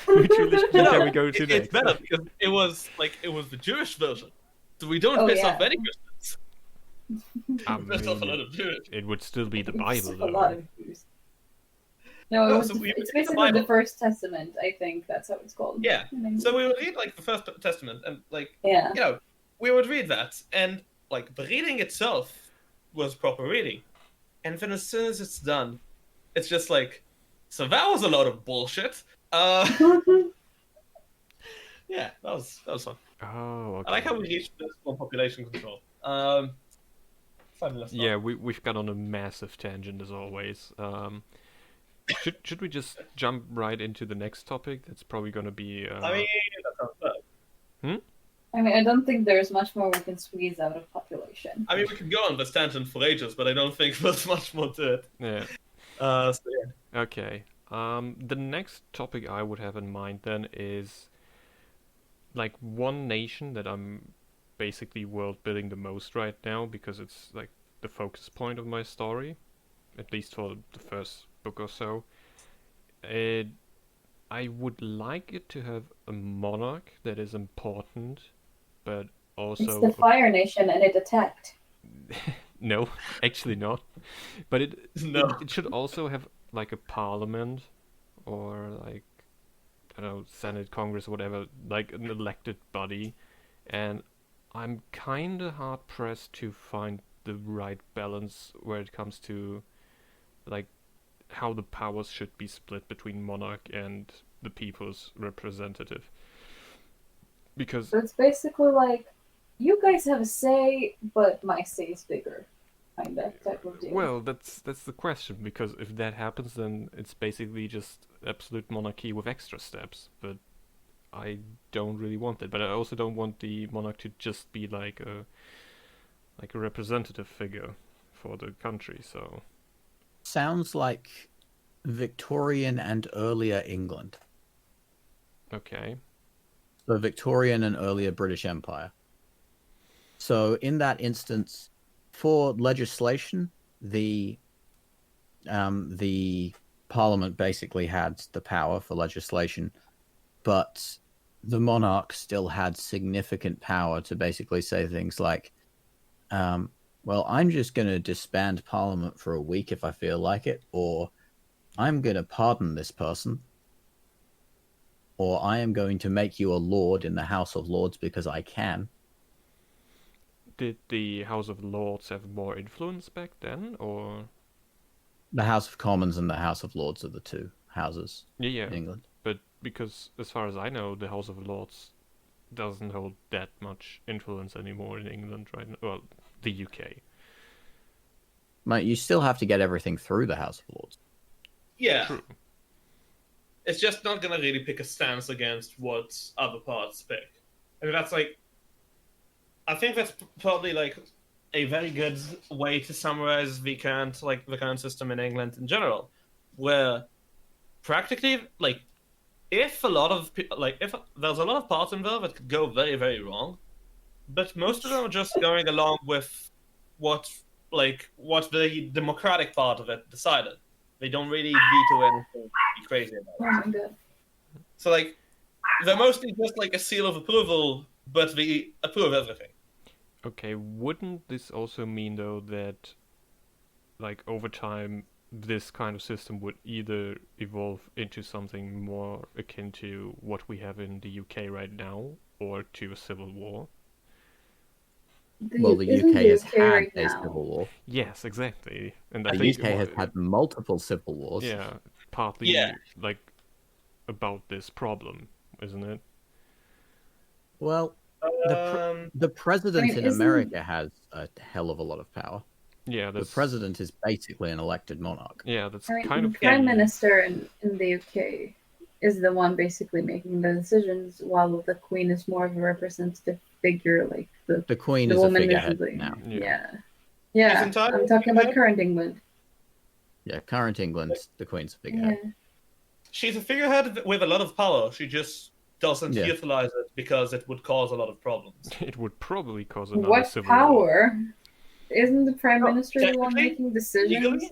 religion can we go to next? It's better because it was the Jewish version, so we don't piss off any Christians. I There's still a mean, lot of Jews. it would still be the It's Bible, a lot though. of Jews. No, No, it's we read the basically Bible. the First Testament. I think that's how it's called. Yeah. in English. So we would read like the First Testament, and like Yeah. you know, we would read that, and like the reading itself was proper reading, and then as soon as it's done, it's just like, so that was a lot of bullshit. Yeah, that was fun. Oh, okay. I like how we reached this on population control. Fabulous stuff. Yeah, we've got on a massive tangent as always. Should we just jump right into the next topic? That's probably going to be. I mean, that sounds good. I mean, I don't think there's much more we can squeeze out of population. I mean, we could go on this tangent for ages, but I don't think there's much more to it. Yeah. So yeah. Okay. The next topic I would have in mind then is like one nation that I'm basically world building the most right now because it's like the focus point of my story, at least for the first book or so. I would like it to have a monarch that is important, but also It's the Fire Nation, and it attacked. no, actually not. But No. it should also have like a parliament or like I don't know, Senate, Congress, whatever, like an elected body. And I'm kind of hard pressed to find the right balance where it comes to like how the powers should be split between monarch and the people's representative. Because So it's basically like, you guys have a say, but my say is bigger, kind of type of deal. well, that's the question, because if that happens, then it's basically just absolute monarchy with extra steps. But I don't really want that. But I also don't want the monarch to just be like a representative figure for the country. So Sounds like Victorian and earlier England. okay, The Victorian and earlier British Empire. So in that instance, for legislation, the Parliament basically had the power for legislation, but the monarch still had significant power to basically say things like, well, I'm just going to disband Parliament for a week if I feel like it, or I'm going to pardon this person, or I am going to make you a lord in the House of Lords because I can. did the House of Lords have more influence back then, or The House of Commons and the House of Lords are the two houses yeah, in England. but because as far as I know, the House of Lords doesn't hold that much influence anymore in England right now. Well, the UK. Mate, you still have to get everything through the House of Lords. Yeah. True. It's just not gonna really pick a stance against what other parts pick. I mean, that's like, I think that's probably like a very good way to summarize the current system in England in general, where practically like if there's a lot of parts involved that could go very, very wrong, but most of them are just going along with what the democratic part of it decided. They don't really veto anything to be crazy about Oh it. my god. So like they're mostly just like a seal of approval, but they approve everything. Okay, wouldn't this also mean though that like over time this kind of system would either evolve into something more akin to what we have in the UK right now, or to a civil war? Well, the Isn't UK has UK had right a now? civil war. Yes, exactly. And I The think UK has had multiple civil wars. yeah, partly Yeah. like about this problem, isn't it? Well, Um, the president I mean, in isn't- America has a hell of a lot of power. Yeah, The that's president is basically an elected monarch. yeah, that's I mean, kind the of Prime key. Minister in the UK is the one basically making the decisions, while the Queen is more of a representative figure, like The Queen the is a woman figurehead is the, now. Yeah. Yeah. She's entirely I'm talking about figurehead? current England. Yeah, current England, the Queen's a figurehead. Yeah. she's a figurehead with a lot of power. She just doesn't Yeah. utilize it because it would cause a lot of problems. It would probably cause another What civil war. power? Isn't the Prime No, Minister the one technically, making decisions?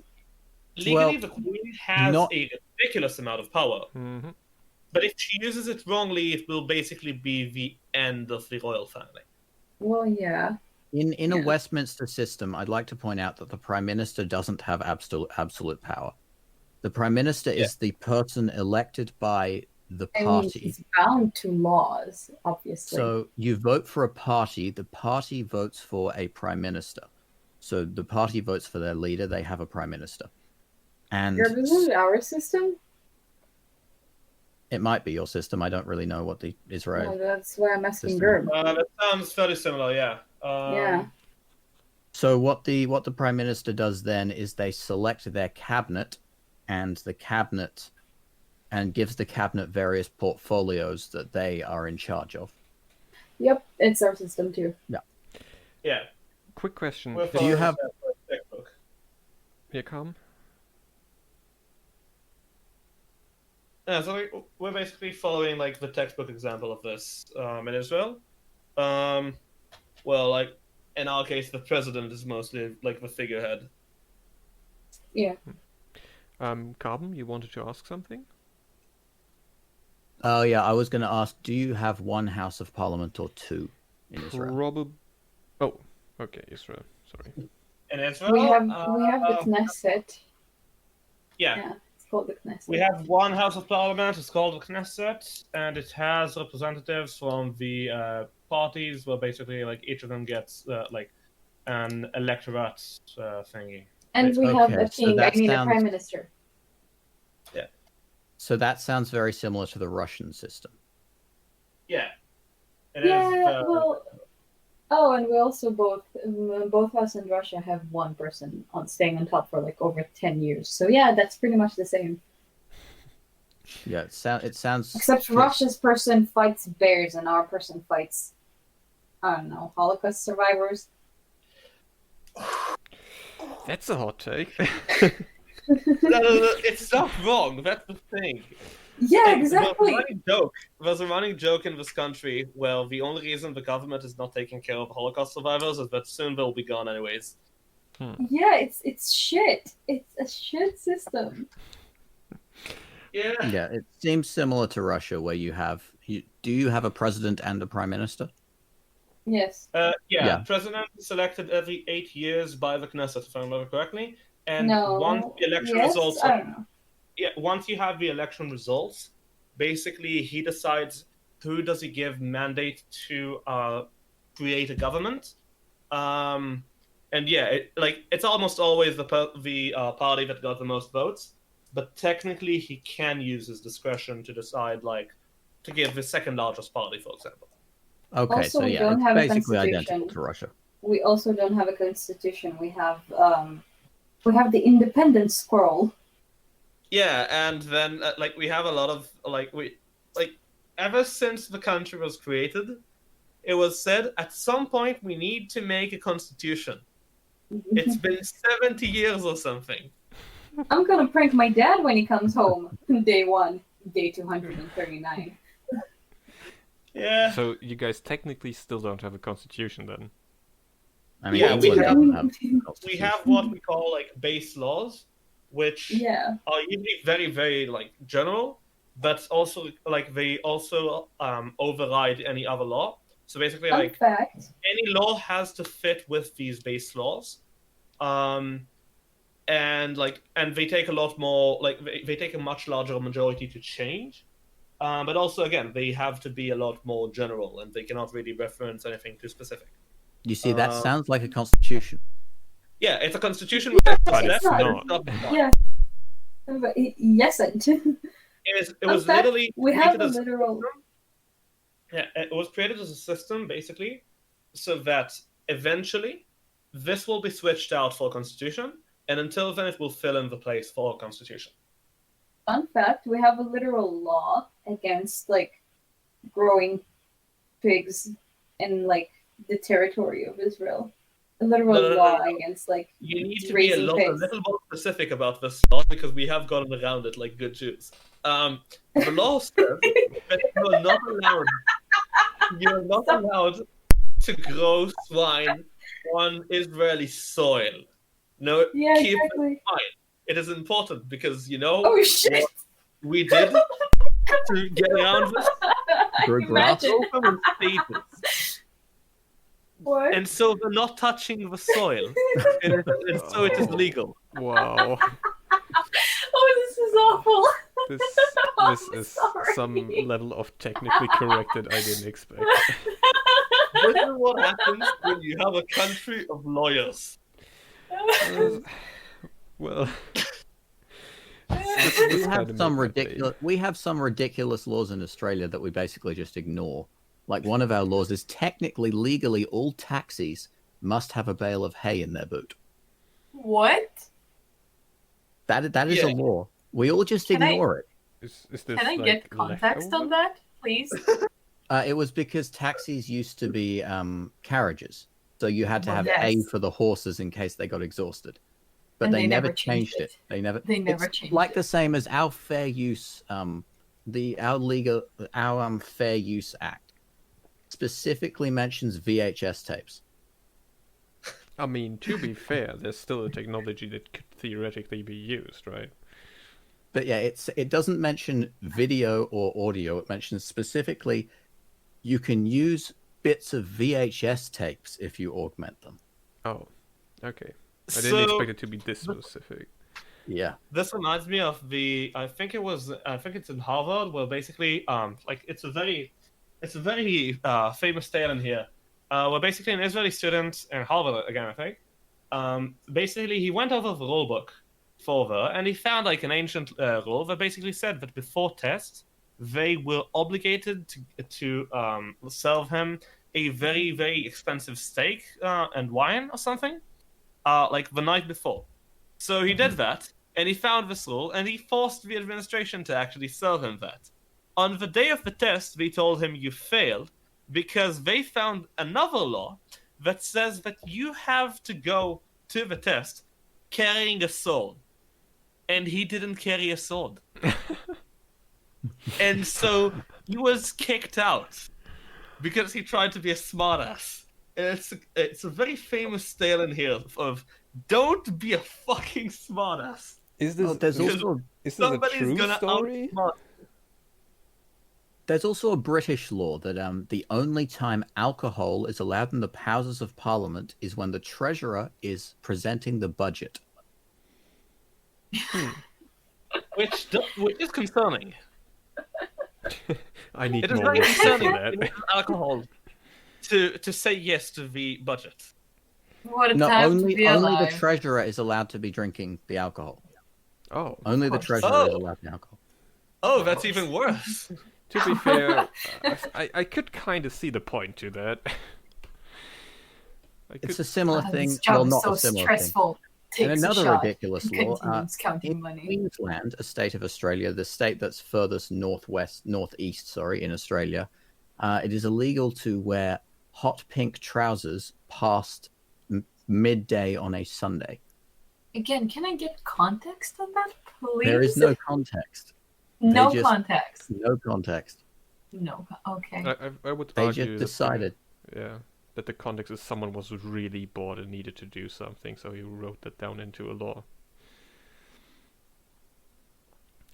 Legally, Well, the Queen has not- a ridiculous amount of power. Hmm. But if she uses it wrongly, it will basically be the end of the royal family. Well, yeah. In a Yeah. Westminster system, I'd like to point out that the Prime Minister doesn't have absolute power. The Prime Minister is the person elected by the I mean, party. he's bound to laws, obviously. So you vote for a party, the party votes for a Prime Minister. So the party votes for their leader, they have a Prime Minister. And This is our system? it might be your system. I don't really know what the Israel. Oh, that's why I'm asking System. Gerb. That sounds fairly similar, yeah. Yeah. So what the Prime Minister does then is they select their cabinet, and gives the cabinet various portfolios that they are in charge of. Yep, it's our system too. Yeah. Quick question. We're Do you following have- the textbook. Yeah, Calm? Yeah, so we're basically following like the textbook example of this in Israel. Well, like in our case, the president is mostly like the figurehead. Yeah. Carbon, you wanted to ask something? Oh yeah, I was going to ask, do you have one House of Parliament or two in Israel? Oh, okay, Israel. Sorry. In Israel, We have the Knesset. Yeah. It's called the Knesset. We have one House of Parliament. It's called the Knesset, and it has representatives from the parties. Where basically, like each of them gets like an electorate thingy. And we have Okay, a so king, that a sounds- prime minister. So that sounds very similar to the Russian system. Yeah. It is, Well. Oh, and we also both us and Russia have one person staying on top for like over 10 years. So yeah, that's pretty much the same. Yeah, it sounds. Except Russia's person fights bears and our person fights, I don't know, Holocaust survivors. That's a hot take. No, it's not wrong. That's the thing. Yeah, exactly. There's a running joke in this country where the only reason the government is not taking care of Holocaust survivors is that soon they'll be gone anyways. Yeah, it's shit. It's a shit system. Yeah. Yeah, it seems similar to Russia, where do you have a president and a prime minister? Yes. Yeah. President is selected every 8 years by the Knesset, if I remember correctly. And No. once the election Yes? results, I don't know. once you have the election results, basically he decides who does he give mandate to create a government. And yeah, it's almost always the party that got the most votes. But technically, he can use his discretion to decide, to give the second largest party, for example. Okay, Also, so we yeah, don't it's have a basically constitution. identical to Russia. We also don't have a constitution. We have the independence scroll. Yeah, and then we have a lot of ever since the country was created, it was said at some point we need to make a constitution. It's been 70 years or something. I'm gonna prank my dad when he comes home. Day 1, day 239. Yeah. So you guys technically still don't have a constitution then? I mean, Yeah, England doesn't have a We constitution. have what we call base laws, which Yeah. are usually very, very general, but also they also override any other law. So basically, Fun fact. any law has to fit with these base laws, and they take a lot more they take a much larger majority to change, but also again they have to be a lot more general and they cannot really reference anything too specific. You see, that sounds like a constitution. Yeah, it's a constitution Yeah, with but it's not. Yeah. But yes, it was fact, literally we have created a as literal. Yeah, it was created as a system, basically, so that eventually this will be switched out for a constitution, and until then it will fill in the place for a constitution. Fun fact: we have a literal law against growing pigs in the territory of Israel. A literal law against You need to be a raising pigs. little more specific about this law because we have gotten around it like good Jews. The law says that you are not allowed to grow swine on Israeli soil. No, Yeah, keep exactly. it in mind. It is important because Oh shit! what we did to get around this. Grow Imagine. grass? Open status. What? and so they're not touching the soil, and so it is legal. Wow. Oh, this is awful. This I'm this is sorry. some level of technically corrected I didn't expect. This is what happens when you have a country of lawyers. Well, We have some ridiculous laws in Australia that we basically just ignore. Like one of our laws is technically legally all taxis must have a bale of hay in their boot. What? That is a Yeah. law. We all just Can I- ignore it. is this Can I like get context on that, please? It was because taxis used to be carriages, so you had to Well, have yes. hay for the horses in case they got exhausted. But And they they never never changed changed it. it. They never It's changed like the same as our fair use our Fair Use Act specifically mentions VHS tapes. I mean, to be fair, there's still a technology that could theoretically be used, right? But yeah, it doesn't mention video or audio. It mentions specifically you can use bits of VHS tapes if you augment them. Oh, okay. I didn't expect it to be this specific. Yeah. This reminds me of I think it's in Harvard, where basically, it's a very famous tale in here, where basically an Israeli student in Harvard again, I think, basically he went over the rule book for there, and he found like an ancient rule that basically said that before tests, they were obligated to serve him a very, very expensive steak and wine or something, like the night before. So he did that, and he found this rule, and he forced the administration to actually serve him that. On the day of the test, they told him you failed because they found another law that says that you have to go to the test carrying a sword. And he didn't carry a sword. And so he was kicked out because he tried to be a smartass. And it's a very famous tale in here of don't be a fucking smartass. Is this, There's is, also is this a Somebody's true gonna story? outsmart. There's also a British law that the only time alcohol is allowed in the Houses of Parliament is when the Treasurer is presenting the budget. Which is concerning. I need It is more very research concerning for to that. use alcohol to say yes to the budget. What a No, time to be only the alive. Treasurer is allowed to be drinking the alcohol. Oh, Only the course. Treasurer is allowed the alcohol. Oh, that's even worse. to be fair, I could kind of see the point to that. I It's could, a similar thing. This job Well, is not so a similar thing. stressful. And Takes a another shot ridiculous and law. continues counting In money. Queensland, a state of Australia, the state that's furthest northeast, in Australia, it is illegal to wear hot pink trousers past midday on a Sunday. Again, can I get context on that, please? There is no context. No just- context. No context. No. Okay. I would They argue just that decided. that the context is someone was really bored and needed to do something, so he wrote that down into a law.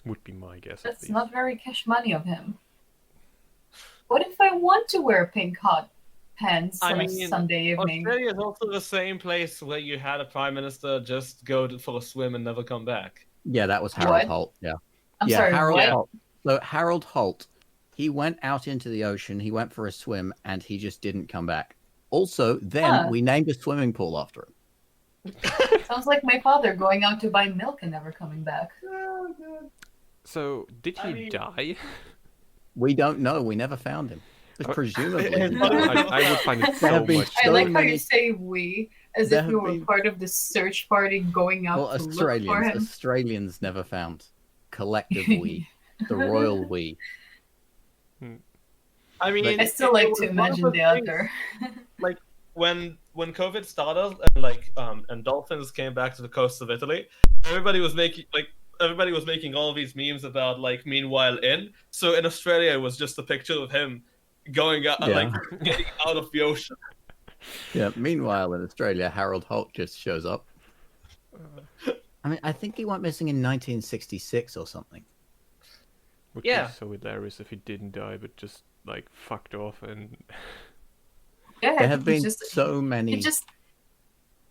Would be my guess. At That's least. not very cash money of him. What if I want to wear pink hot pants I on a mean, Sunday evening? Australia is also the same place where you had a prime minister just go for a swim and never come back. Yeah, that was Harold What? Holt. Yeah. I'm yeah, sorry, Harold what? Holt. So Harold Holt, he went out into the ocean, he went for a swim, and he just didn't come back. Also, then Huh. we named a swimming pool after him. Sounds like my father going out to buy milk and never coming back. So, did he I mean- die? We don't know. We never found him. Oh. Presumably. It- he it- died. I would find it There so have been much. I So like how many- you say we, as There if we have were been- part of the search party going out Well, to look for him. Australians never found. Collective we. The royal we. I mean, I still it like was to one of imagine the the things, other. when COVID started and dolphins came back to the coast of Italy, everybody was making all these memes about meanwhile so in Australia it was just a picture of him going out Yeah. getting out of the ocean. Yeah. Meanwhile, in Australia, Harold Holt just shows up. I mean, I think he went missing in 1966 or something. Would Yeah. be so hilarious if he didn't die, but just fucked off and. Yeah, There I have think he's been just so he many. just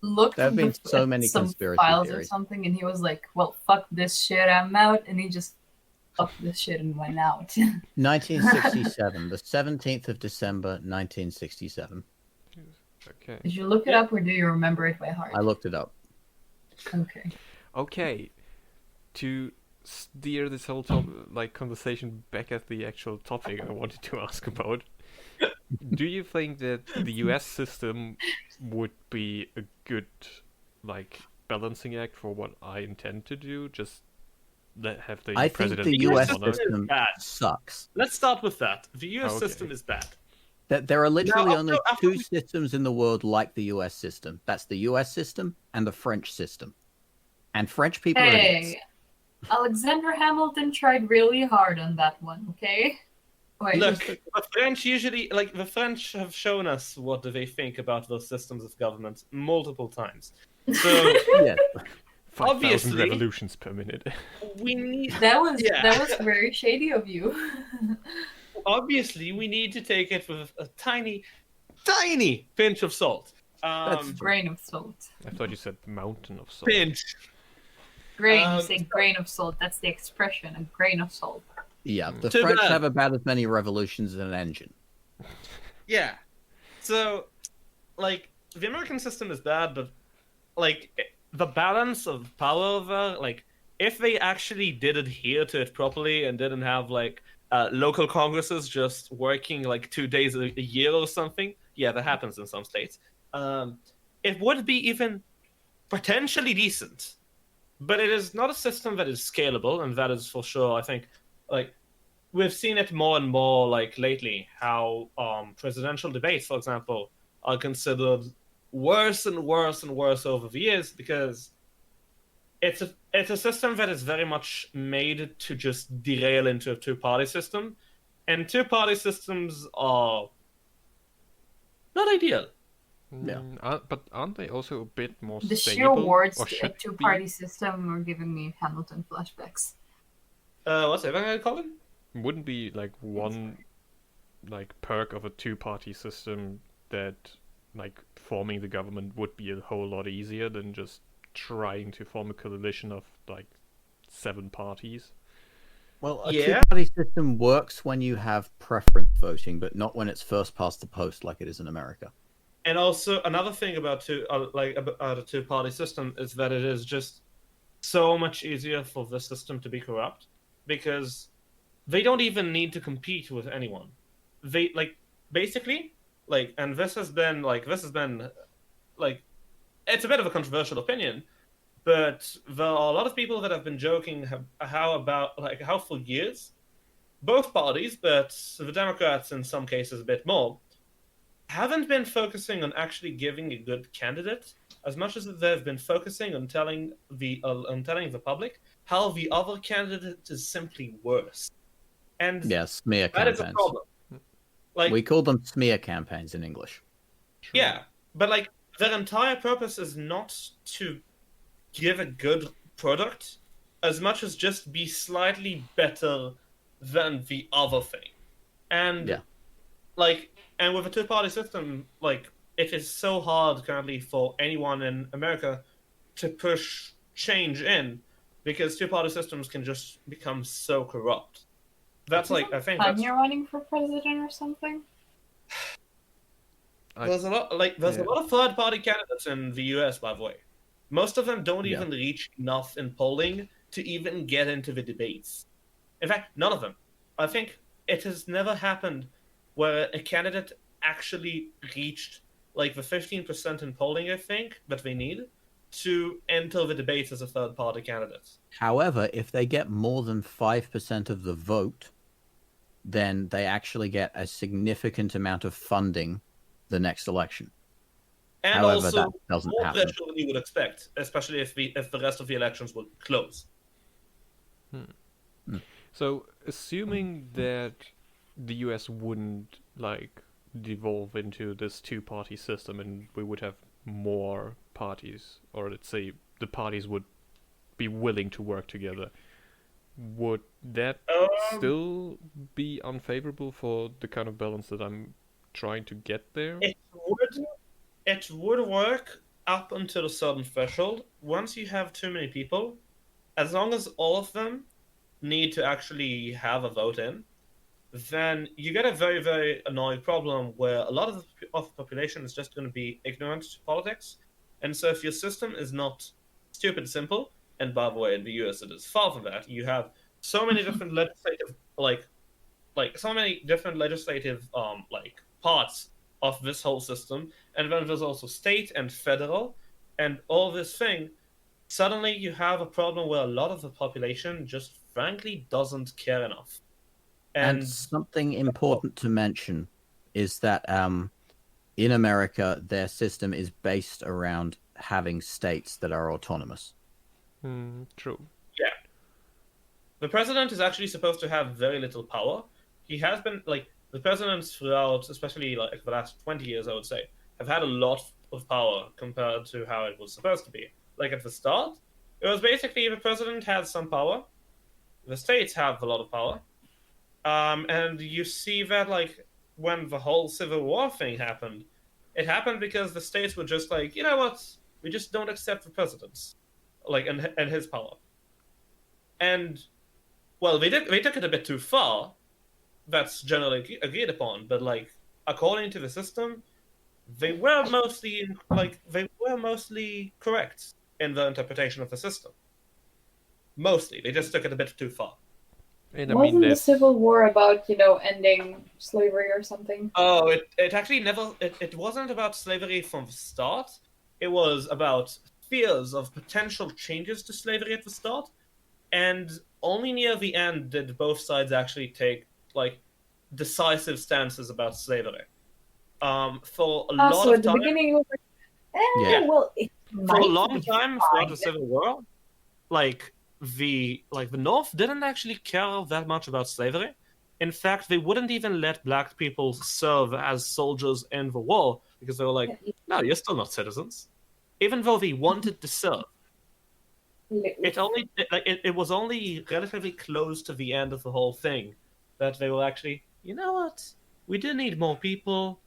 looked There have been so at many some conspiracy files or theories. something, and he was like, "Well, fuck this shit, I'm out," and he just fucked this shit and went out. 1967, the 17th of December, 1967. Okay. Did you look it up, or do you remember it by heart? I looked it up. Okay. Okay. To steer this whole conversation back at the actual topic I wanted to ask about, do you think that the US system would be a good balancing act for what I intend to do? Just have the I think president the be a US monarch? system bad. sucks. Let's start with that. The US Okay. system is bad. That there are literally only after two systems in the world like the US system. That's the US system and the French system. And French people are idiots. Hey, Alexander Hamilton tried really hard on that one. Okay. Wait. Look, the French usually, the French have shown us what do they think about those systems of government multiple times. So Yeah. 5,000 Obviously- revolutions per minute. we need, That was Yeah. that was very shady of you. obviously, we need to take it with a tiny, tiny pinch of salt. That's Grain of salt. I thought you said mountain of salt. Pinch. Grain. You say grain of salt. That's the expression. A grain of salt. Yeah, the Too French bad. have about as many revolutions as an engine. Yeah. So, the American system is bad, but, the balance of power there, if they actually did adhere to it properly and didn't have, local congresses just working, 2 days a year or something, yeah, that happens in some states, it would be even potentially decent. But it is not a system that is scalable, and that is for sure, I think, we've seen it more and more lately how presidential debates, for example, are considered worse and worse and worse over the years because it's a system that is very much made to just derail into a two-party system, and two-party systems are not ideal. Yeah. But aren't they also a bit more The sheer stable? words or to a should two-party system are giving me Hamilton flashbacks. What's that, Collin? Wouldn't be one perk of a two-party system that forming the government would be a whole lot easier than just trying to form a coalition of 7 parties? Well, a Yeah. two-party system works when you have preference voting, but not when it's first past the post like it is in America. And also another thing about a two-party system is that it is just so much easier for the system to be corrupt because they don't even need to compete with anyone. They basically and this has been it's a bit of a controversial opinion, but there are a lot of people that have been joking how for years both parties, but the Democrats in some cases a bit more, haven't been focusing on actually giving a good candidate as much as they've been focusing on telling the public how the other candidate is simply worse. And Yeah, smear that is a campaigns. problem. We call them smear campaigns in English. Yeah, but their entire purpose is not to give a good product as much as just be slightly better than the other thing. And Yeah. and with a two-party system, it is so hard currently for anyone in America to push change in because two-party systems can just become so corrupt. That's I think that's, You're running for president or something? there's a lot a lot of third-party candidates in the US, by the way. Most of them don't even reach enough in polling to even get into the debates. In fact, none of them. I think it has never happened where a candidate actually reached the 15% in polling, I think, that they need to enter the debates as a third-party candidate. However, if they get more than 5% of the vote, then they actually get a significant amount of funding the next election. And However, also that doesn't more happen. pressure than you would expect, especially if the rest of the elections will close. So, assuming that the US wouldn't devolve into this two-party system and we would have more parties, or let's say the parties would be willing to work together, would that still be unfavorable for the kind of balance that I'm trying to get there? It would work up until a certain threshold. Once you have too many people, as long as all of them need to actually have a vote in, then you get a very, very annoying problem where a lot of the population is just going to be ignorant to politics. And so if your system is not stupid simple, and by the way, in the US it is far from that, you have so many different legislative, like so many different legislative, parts of this whole system, and then there's also state and federal, and all this thing. Suddenly, you have a problem where a lot of the population just frankly doesn't care enough. And something important to mention is that in America, their system is based around having states that are autonomous. True. Yeah. The president is actually supposed to have very little power. He has been, the presidents throughout, especially the last 20 years, I would say, have had a lot of power compared to how it was supposed to be. Like at the start, it was basically the president has some power, the states have a lot of power, and you see that when the whole Civil War thing happened, it happened because the states were just like, you know what, we just don't accept the president's, and his power. And, well, they took it a bit too far. That's generally agreed upon, but according to the system, they were mostly correct in their interpretation of the system. Mostly, they just took it a bit too far. And Wasn't the Civil War about ending slavery or something? Oh, it actually never. It wasn't about slavery from the start. It was about fears of potential changes to slavery at the start, and only near the end did both sides actually take decisive stances about slavery. For a lot so of at the time, beginning it was Yeah. well, it for a might long be time fine. throughout the Civil War, the North didn't actually care that much about slavery. In fact, they wouldn't even let black people serve as soldiers in the war because they were like, "No, you're still not citizens," even though they wanted to serve. It was only relatively close to the end of the whole thing that they were actually, you know what, we do need more people.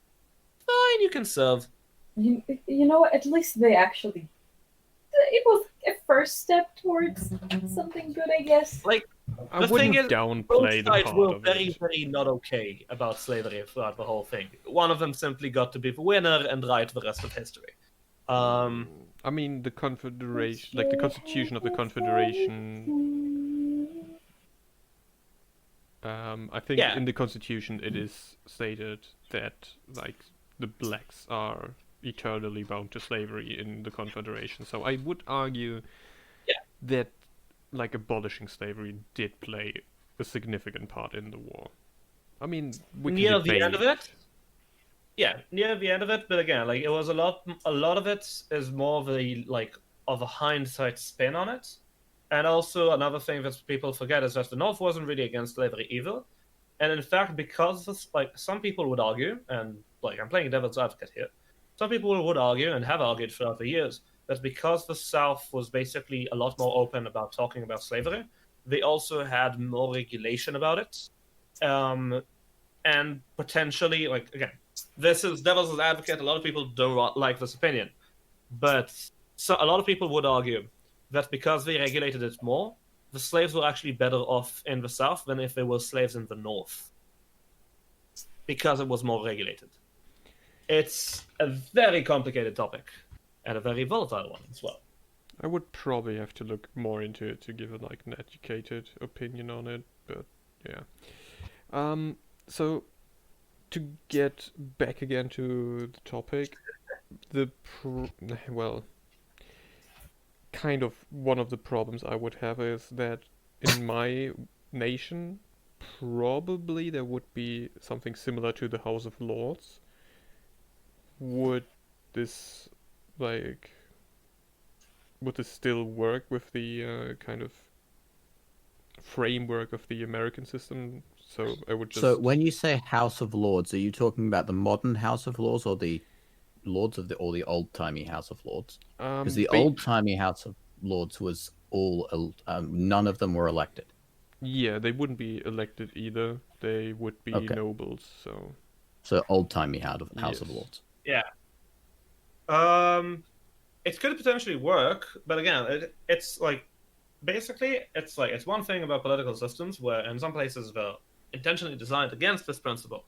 Fine, you can serve. You know what? At least they actually. It was a first step towards something good, I guess. I The wouldn't thing is, downplay both the sides part were of very, it. very not okay about slavery throughout the whole thing. One of them simply got to be the winner and write the rest of history. I mean, the Confederation, the Constitution of the Confederation. I think in the Constitution it is stated that the blacks are eternally bound to slavery in the Confederation. So I would argue that abolishing slavery did play a significant part in the war. I mean, we can near debate. the end of it. Yeah, near the end of it, but again, it was a lot of it is more of a hindsight spin on it. And also another thing that people forget is that the North wasn't really against slavery either. And in fact, because this, some people would argue, and I'm playing devil's advocate here, some people would argue and have argued throughout the years that because the South was basically a lot more open about talking about slavery, they also had more regulation about it. And potentially, again, this is devil's advocate. A lot of people don't like this opinion. But a lot of people would argue that because they regulated it more, the slaves were actually better off in the South than if they were slaves in the North. Because it was more regulated. It's a very complicated topic, and a very volatile one as well. I would probably have to look more into it to give an educated opinion on it, but yeah. So to get back again to the topic, kind of one of the problems I would have is that in my nation, probably there would be something similar to the House of Lords. Would this still work with the kind of framework of the American system? So I would just. So when you say House of Lords, are you talking about the modern House of Lords or the Lords of the old-timey House of Lords? Because the old-timey House of Lords was all none of them were elected. Yeah, they wouldn't be elected either. They would be nobles. So. So old-timey House of Yes. Lords. Yeah. It could potentially work, but again, it's like basically it's one thing about political systems where in some places they're intentionally designed against this principle,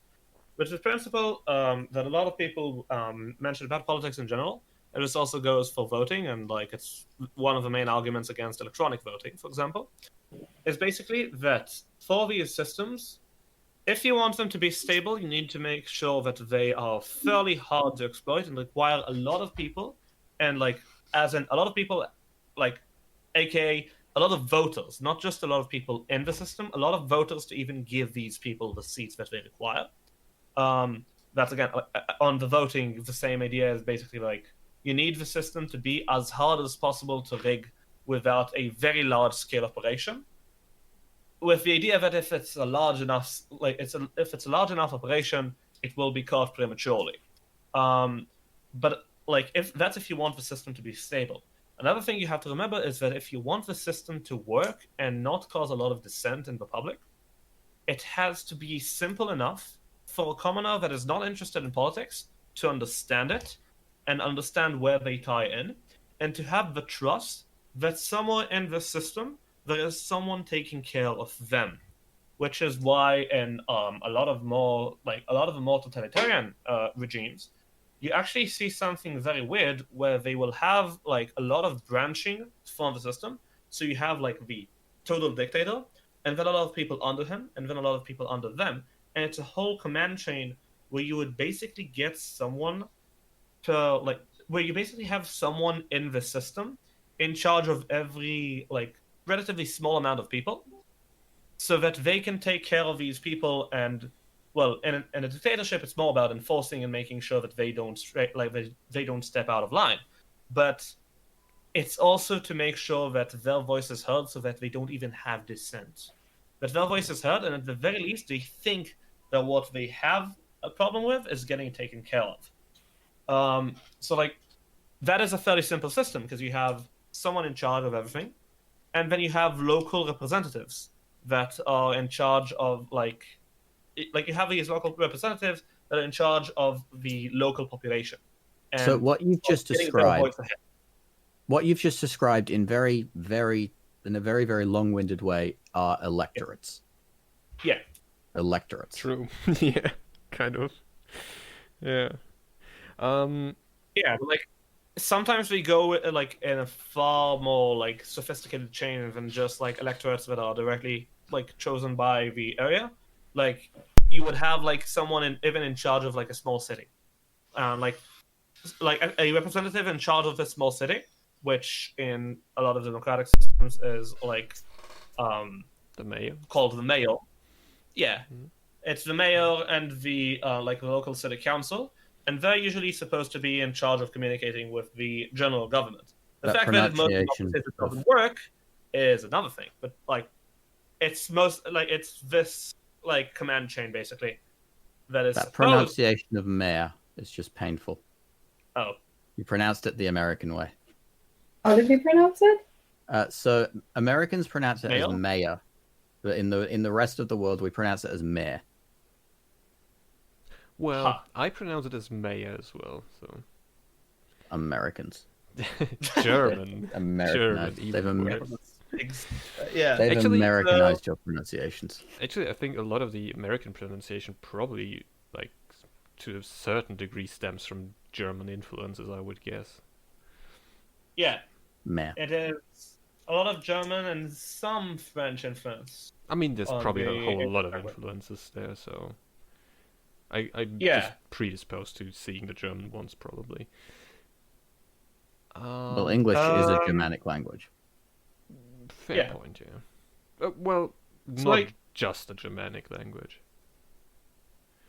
which is principle that a lot of people mention about politics in general. And this also goes for voting, and like it's one of the main arguments against electronic voting, for example, is basically that for these systems, if you want them to be stable, you need to make sure that they are fairly hard to exploit and require a lot of people, and like as in a lot of people, like aka a lot of voters, not just a lot of people in the system, a lot of voters to even give these people the seats that they require. That's again on the voting. The same idea is basically like you need the system to be as hard as possible to rig without a very large scale operation, with the idea that if it's a large enough, if it's a large enough operation, it will be caught prematurely. But like if you want the system to be stable. Another thing you have to remember is that if you want the system to work and not cause a lot of dissent in the public, it has to be simple enough for a commoner that is not interested in politics to understand it and understand where they tie in, and to have the trust that somewhere in the system there is someone taking care of them, which is why in a lot of the more totalitarian regimes, you actually see something very weird where they will have like a lot of branching from the system. So you have like the total dictator, and then a lot of people under him, and then a lot of people under them, and it's a whole command chain where you would basically get someone to like where you basically have someone in the system in charge of every like relatively small amount of people, so that they can take care of these people. And well, in a dictatorship, it's more about enforcing and making sure that they don't they don't step out of line, but it's also to make sure that their voice is heard, so that they don't even have dissent. That their voice is heard, and at the very least, they think that what they have a problem with is getting taken care of. So like that is a fairly simple system, because you have someone in charge of everything, and then you have local representatives that are in charge of like you have these local representatives that are in charge of the local population. And So what you've just getting their described, voice ahead. what you've just described in a very, very long-winded way are electorates. Yeah. Electorates. True. Yeah, kind of. Yeah. Yeah, but like sometimes we go like in a far more like sophisticated chain than just like electorates that are directly like chosen by the area. Like you would have like someone even in charge of like a small city, like a representative in charge of a small city, which in a lot of democratic systems is like The mayor. called the mayor. Yeah, Mhm. it's the mayor and the like the local city council, and they're usually supposed to be in charge of communicating with the general government. The That fact that most pronunciation democracies of- doesn't work is another thing, but like it's this like command chain basically that is That supposed. pronunciation of mayor is just painful. Oh, You pronounced it the American way. How did you pronounce it? So Americans pronounce it as Mayor? mayor, but in the rest of the world we pronounce it as mayor. Well, Huh. I pronounce it as mayor as well, so. Americans. German. Americanized. German, They've, even Amer- worse. yeah. they've Actually, Americanized your pronunciations. Actually, I think a lot of the American pronunciation probably, like, to a certain degree stems from German influences, I would guess. Yeah, Mayor. it is a lot of German and some French influence. I mean, there's On probably a the whole lot of language. influences there, so I'm Yeah. just predisposed to seeing the German ones, probably. Well, English is a um, Germanic language. Fair yeah. point, yeah. Well, It's not like- just a Germanic language.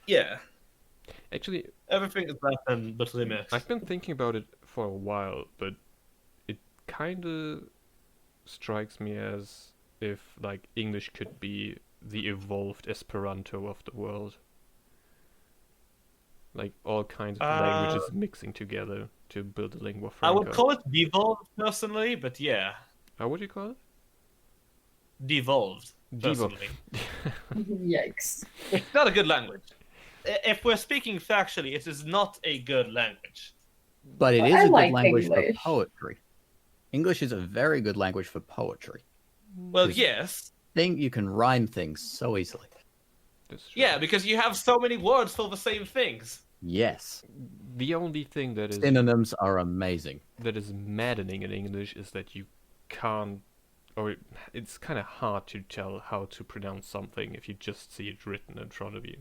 Yeah, Actually, everything is that and but limit. I've been thinking about it for a while, but it kind of strikes me as if, like, English could be the evolved Esperanto of the world. Like, all kinds of languages mixing together to build a lingua I would franca. call it devolved personally, but yeah, How would you call it? devolved Devolved. personally. Yikes. It's not a good language. if we're speaking factually, it is not a good language. But it Well, is I a good like language English. for poetry. English is a very good language for poetry. Well, Because- yes. Think you can rhyme things so easily. That's true. Yeah, because you have so many words for the same things. Yes. The only thing that is Synonyms are amazing. maddening in English is that you can't, or it's kind of hard to tell how to pronounce something if you just see it written in front of you.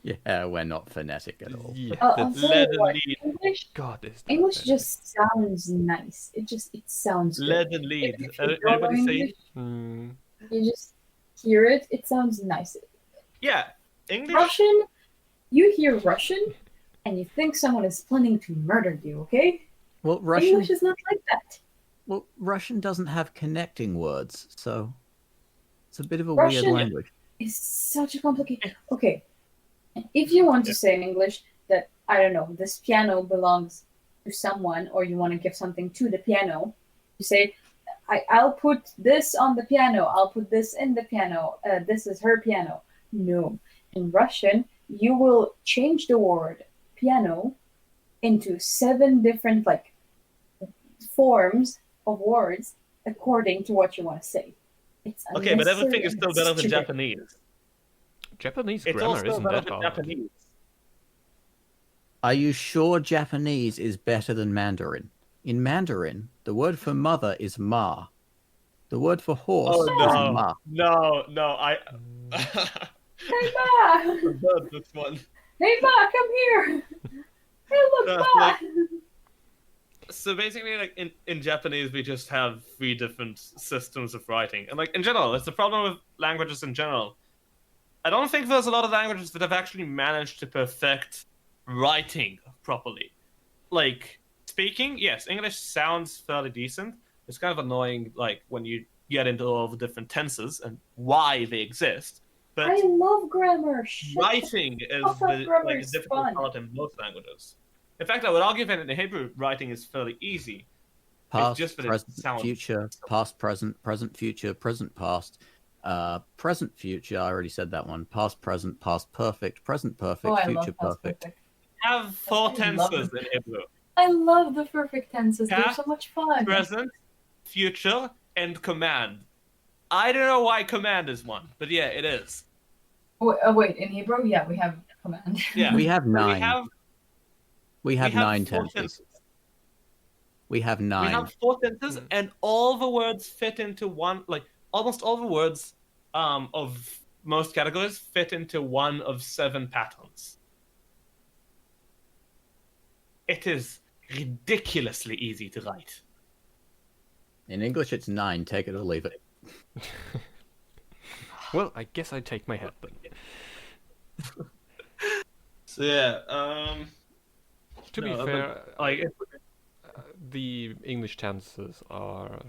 Yeah, we're not phonetic at all. Yeah, I'll that's, tell you leaden what, lead. English God, is that English bad. just sounds nice. It sounds good. Lead and lead. If you don't know Anybody say? English, Hmm. you just hear it. It sounds nice. Yeah, English. Russian, you hear Russian, and you think someone is planning to murder you. Okay? Well, Russian English is not like that. Russian doesn't have connecting words, so it's a bit of a Russian- weird language. It's such a complicated. Okay, if you want to say in English that I don't know, this piano belongs to someone, or you want to give something to the piano, you say, I'll put this on the piano. I'll put this in the piano. This is her piano. No, in Russian, you will change the word piano into 7 different forms of words according to what you want to say. It's Okay, but everything unnecessary is still and better than stupid. Japanese. Japanese It's grammar also isn't better that than hard. Japanese. Are you sure Japanese is better than Mandarin? In Mandarin, the word for mother is ma. The word for horse Oh is no, ma. no! I Hey, Ma! heard this one. Hey, Ma, come here! Hey, look, That's Ma! like- So basically, like in Japanese, we just have 3 different systems of writing, and like in general, it's the problem with languages in general. I don't think there's a lot of languages that have actually managed to perfect writing properly. Like speaking, yes, English sounds fairly decent. It's kind of annoying, like when you get into all the different tenses and why they exist. But I love grammar. Shut the writing is fuck up, the grammar like, is difficult fun. part in most languages. In fact, I would argue that in Hebrew, writing is fairly easy. Past, just that it present, sounds- future, past, present, future, present, past, present, future. I already said that one. Past, present, past, perfect, present, perfect, Oh, I future, love past perfect. perfect. Have 4 I love tenses it. in Hebrew: I love the perfect tenses. They're Past, so much fun. present, future, and command. I don't know why command is one, but yeah, it is. Wait, in Hebrew, yeah, we have command. Yeah, We have we 9. have We have 9 4 tenses. We have 9. We have 4 tenses, and all the words fit into one. Like almost all the words of most categories fit into one of 7 patterns. It is ridiculously easy to write. In English, it's 9. Take it or leave it. Well, I guess I take my hat then. So yeah, To be no, fair, like the English tenses are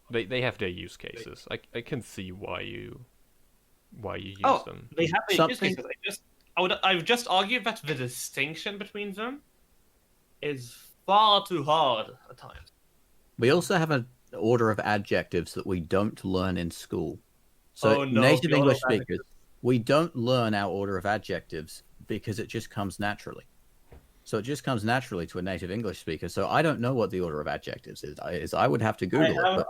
they have their use cases. I can see why you use them. they have the use Something- cases. I would just argue that the distinction between them is far too hard at times. We also have an order of adjectives that we don't learn in school. So Oh, no, native the order English of speakers, we don't learn our order of adjectives because it just comes naturally. So it just comes naturally to a native English speaker. So I don't know what the order of adjectives is. I would have to Google it, but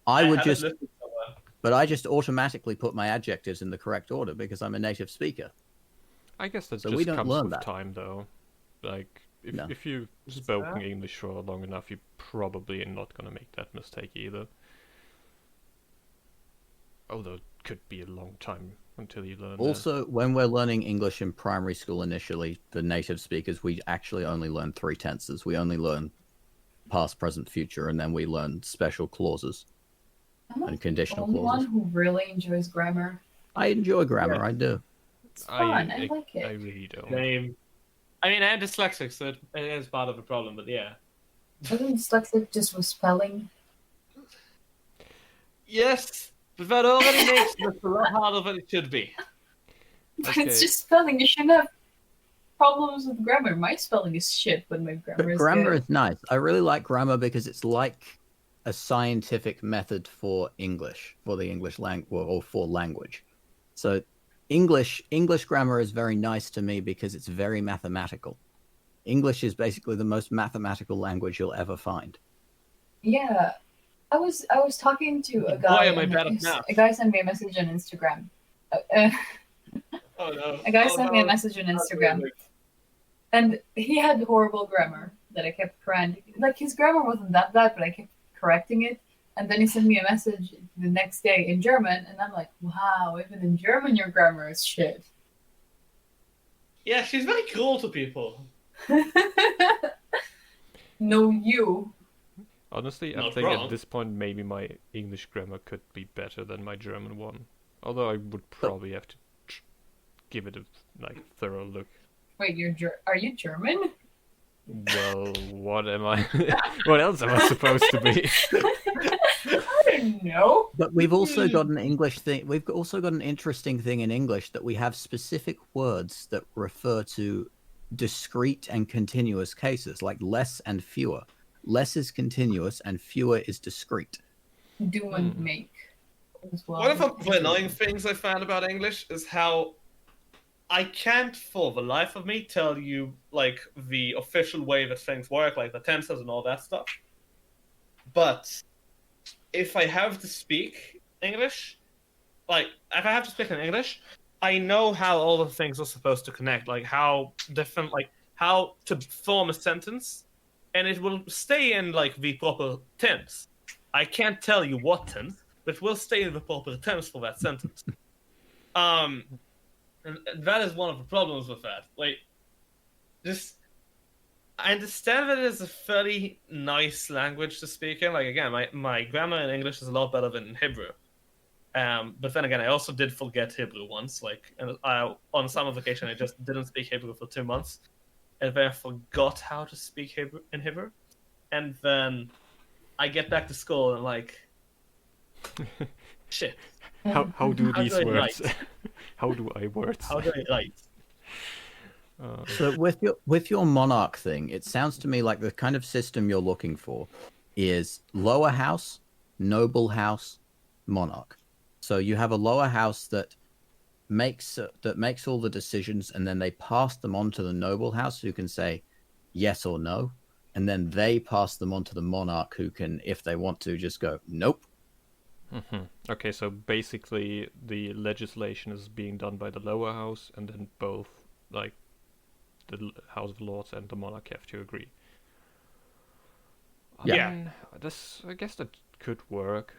I would have just, it listed somewhere. but I just automatically put my adjectives in the correct order because I'm a native speaker. I guess that So just we don't comes learn with that. time, though. Like No. if you've Is spoken that- English for long enough, you probably are not gonna make that mistake either. Although it could be a long time until you learn. Also, when we're learning English in primary school initially, the native speakers, we actually only learn 3 tenses. We only learn past, present, future, and then we learn special clauses I'm and the conditional only clauses. one who really enjoys grammar. I enjoy grammar, Yeah. I do. It's fun. I like I it. really don't. Same. I mean, I'm dyslexic, so it is part of the problem. But yeah. Wasn't dyslexic just with spelling? Yes, but that already makes this a lot harder than it should be. But Okay. it's just spelling. You shouldn't have problems with grammar. My spelling is shit, but my grammar But is grammar good. is nice. I really like grammar because it's like a scientific method for English, for the English language, or for language. So English grammar is very nice to me because it's very mathematical. English is basically the most mathematical language you'll ever find. Yeah, I was talking to a Boy, guy. am I and bad at math. A guy sent me a message on Instagram. Oh no. A guy sent me a message on Instagram, and he had horrible grammar that I kept correcting. Like, his grammar wasn't that bad, but I kept correcting it. And then he sent me a message the next day in German, and I'm like, wow, even in German your grammar is shit. Yeah, she's very cruel to people. No, you. Honestly, I Not think wrong. at this point maybe my English grammar could be better than my German one. Although I would probably have to give it a thorough look. Wait, are you German? Well, what am I? What else am I supposed to be? I don't know. But we've also got an English thing. We've also got an interesting thing in English that we have specific words that refer to discrete and continuous cases, like less and fewer. Less is continuous and fewer is discrete. Do and make as well. One of the annoying things I found about English is how I can't for the life of me tell you like the official way that things work, like the tenses and all that stuff. But if I have to speak English, like if I have to speak in English, I know how all the things are supposed to connect, like how different, like how to form a sentence, and it will stay in like the proper tense. I can't tell you what tense, but it will stay in the proper tense for that sentence. And that is one of the problems with that. Like, I understand that it is a fairly nice language to speak in. Like, again, my grammar in English is a lot better than in Hebrew. But then again, I also did forget Hebrew once. Like, and on summer vacation, I just didn't speak Hebrew for 2 months. And then I forgot how to speak Hebrew. And then I get back to school and I'm like, shit. How do How these do I words? write? How do I words? How do I write? So with your monarch thing, it sounds to me like the kind of system you're looking for is lower house, noble house, monarch. So you have a lower house that makes all the decisions, and then they pass them on to the noble house, who can say yes or no, and then they pass them on to the monarch, who can, if they want to, just go nope. Mm-hmm. Okay, so basically the legislation is being done by the lower house, and then both, like, the House of Lords and the monarch have to agree. Yeah. I guess that could work.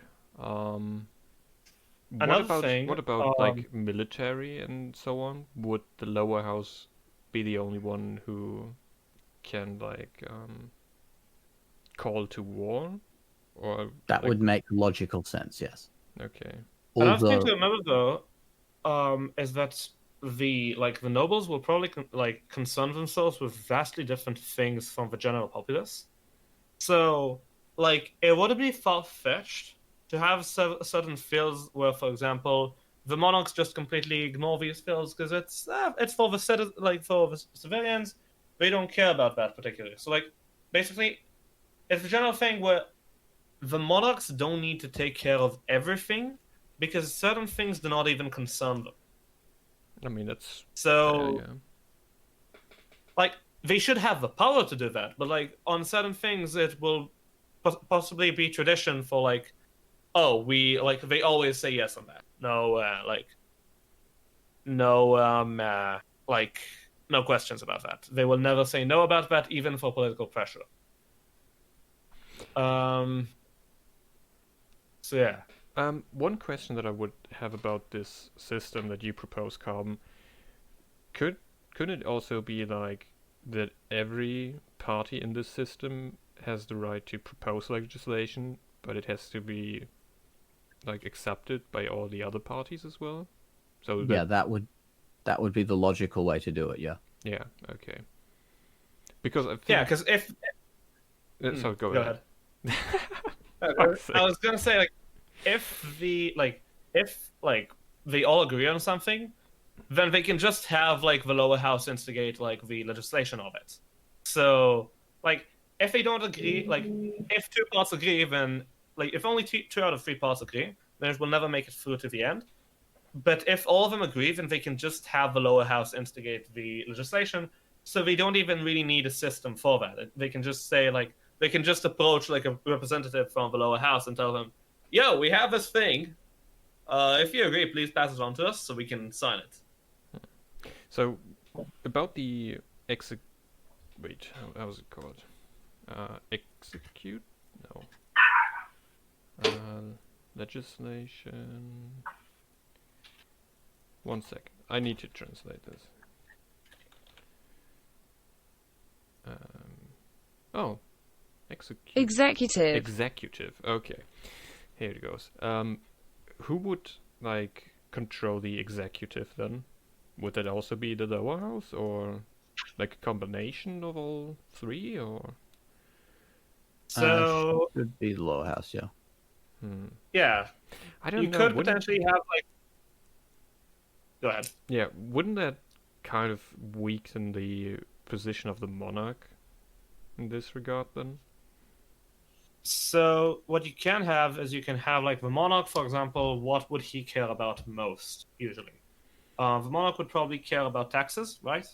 Another thing, what about like military and so on? Would the lower house be the only one who can like call to war, or That like, would make logical sense, yes. okay? another thing to remember though, is that the nobles will probably concern themselves with vastly different things from the general populace. So, like, it would be far-fetched to have certain fields where, for example, the monarchs just completely ignore these fields because it's for the for the civilians. They don't care about that particularly. So, like, basically, it's a general thing where the monarchs don't need to take care of everything because certain things do not even concern them. I mean, that's So, yeah. like, they should have the power to do that, but like on certain things, it will possibly be tradition for like, oh, we like they always say yes on that. No, no questions about that. They will never say no about that, even for political pressure. So yeah. One question that I would have about this system that you propose, Carbon, could it also be like that every party in this system has the right to propose legislation, but it has to be like accepted by all the other parties as well? So Yeah, that would be the logical way to do it, yeah. Yeah, okay. Because I think, Yeah, because if sorry, go go ahead. I was gonna say, like, if they all agree on something, then they can just have like the lower house instigate like the legislation of it. So, like, if they don't agree, like, if 2 parts agree, then like if only two out of 3 parts agree, then it will never make it through to the end. but if all of them agree, then they can just have the lower house instigate the legislation. So they don't even really need a system for that. They can just say like they can just approach like a representative from the lower house and tell them, "Yo, we have this thing. If you agree, please pass it on to us so we can sign it." So, about the wait, how was it called? Execute? No. Legislation. 1 second. I need to translate this. Oh, Executive. Executive. Okay, here it goes. Who would like control the executive then? Would that also be the lower house, or like a combination of all three, or? So Should be the lower house, yeah. yeah, I don't you know. could wouldn't- potentially have like. Go ahead. Yeah, wouldn't that kind of weaken the position of the monarch in this regard then? So what you can have is you can have like the monarch, for example. What would he care about most usually? The monarch would probably care about taxes, right?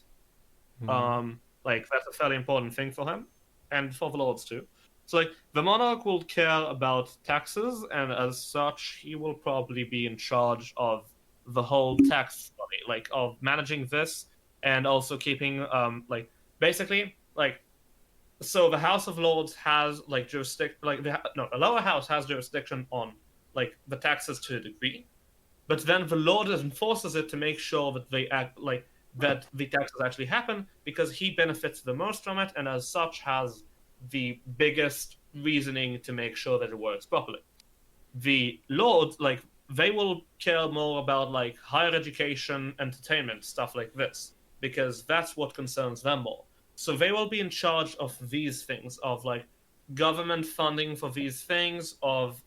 Like that's a fairly important thing for him, and for the lords too. So like the monarch will care about taxes, and as such, he will probably be in charge of the whole tax body, like of managing this, and also keeping like basically like. So the House of Lords has like jurisdiction, like the lower house has jurisdiction on like the taxes to a degree, but then the Lord enforces it to make sure that they act like that the taxes actually happen because he benefits the most from it, and as such has the biggest reasoning to make sure that it works properly. The Lords, like they will care more about like higher education, entertainment, stuff like this, because that's what concerns them more. So they will be in charge of these things, of like government funding for these things, of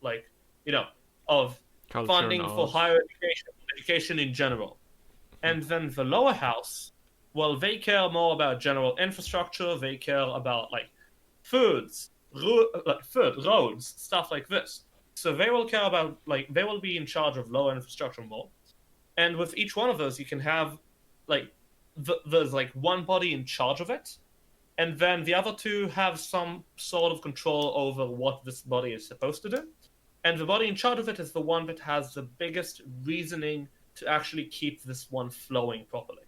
like of Culture funding and for arts. higher education in general. And then the lower house, well, they care more about general infrastructure. They care about like foods, roads, stuff like this. So they will care about like they will be in charge of lower infrastructure more. And with each one of those, you can have like there's like one body in charge of it, and then the other two have some sort of control over what this body is supposed to do. And the body in charge of it is the one that has the biggest reasoning to actually keep this one flowing properly.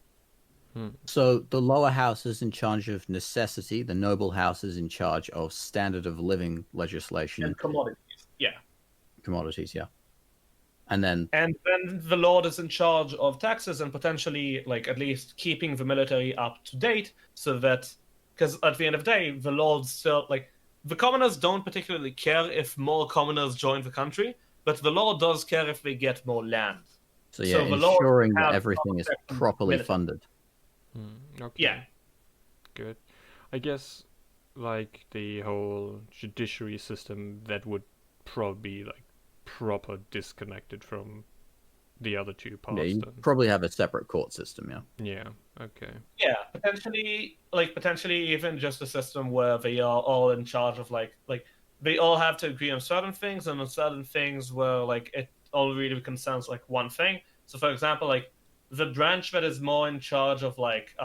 So the lower house is in charge of necessity. The noble house is in charge of standard of living legislation. And commodities, yeah. Commodities, yeah. And then the Lord is in charge of taxes and potentially, like, at least keeping the military up to date, so that, because at the end of the day, the Lords still, like, the commoners don't particularly care if more commoners join the country, but the Lord does care if they get more land. so yeah, the Lord ensuring that have everything is protection properly military. funded. Okay. Yeah. Good. I guess like the whole judiciary system that would probably be like proper disconnected from the other two parts. Yeah, you then. probably have a separate court system, yeah. Yeah. Okay. Yeah, potentially even just a system where they are all in charge of like they all have to agree on certain things, and on certain things where like it all really concerns like one thing. So for example, like the branch that is more in charge of like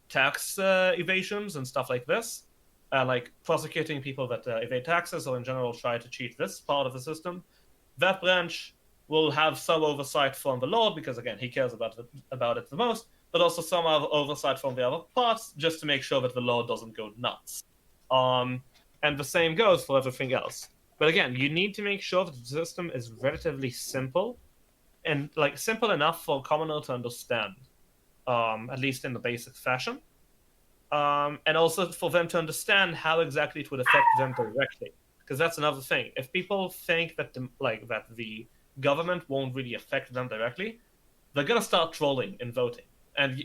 tax evasions and stuff like this, like prosecuting people that evade taxes or in general try to cheat this part of the system, that branch will have some oversight from the Lord because again he cares about it the most, but also some other oversight from the other parts just to make sure that the Lord doesn't go nuts. And the same goes for everything else. But again, you need to make sure that the system is relatively simple and like simple enough for a commoner to understand, at least in the basic fashion, and also for them to understand how exactly it would affect them directly. Because that's another thing. If people think that the government won't really affect them directly, they're gonna start trolling and voting, and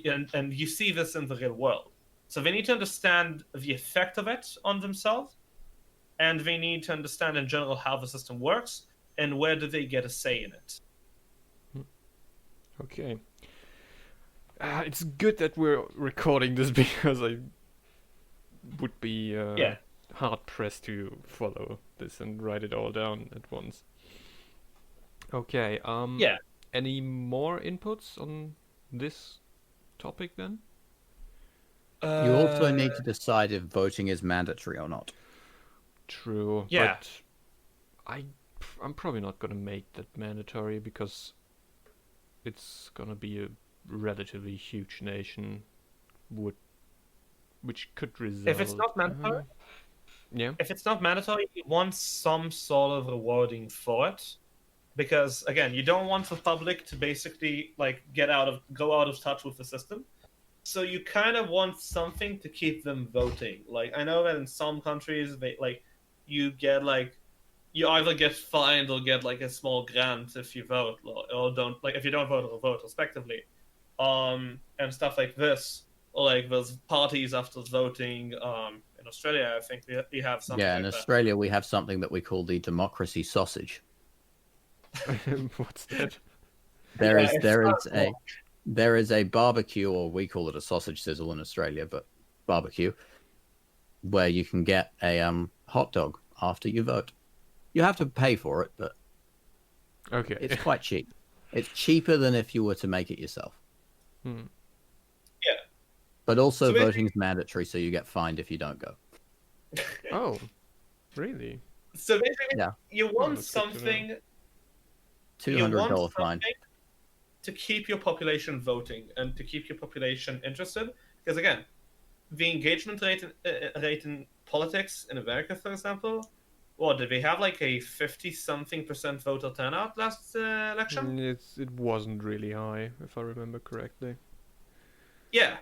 you see this in the real world. So they need to understand the effect of it on themselves, and they need to understand in general how the system works and where do they get a say in it. Okay. It's good that we're recording this because I would be hard pressed to follow this and write it all down at once. Okay. Yeah. Any more inputs on this topic then? You also need to decide if voting is mandatory or not. True, Yeah. but I'm probably not gonna make that mandatory because it's gonna be a relatively huge nation, which could result. If it's not mandatory, if it's not mandatory, you want some sort of rewarding for it, because again, you don't want the public to basically like go out of touch with the system. So you kind of want something to keep them voting. Like I know that in some countries, you either get fined or get like a small grant if you vote, or don't if you don't vote or vote respectively, and stuff like this. Or like there's parties after voting. In Australia, I think we have something. Yeah, in like Australia we have something that we call the democracy sausage. What's that? There is a barbecue, or we call it a sausage sizzle in Australia, but barbecue, where you can get a hot dog after you vote. You have to pay for it, but Okay. it's quite cheap. It's cheaper than if you were to make it yourself. Hmm. Yeah. But also So voting is mandatory, so you get fined if you don't go. Oh, really? So basically, Yeah. you want that's good to know. something. $200 fine. To keep your population voting and to keep your population interested, because again, the engagement rate in politics in America, for example, what did we have like a 50-something% voter turnout last election? It wasn't really high, if I remember correctly. Yeah,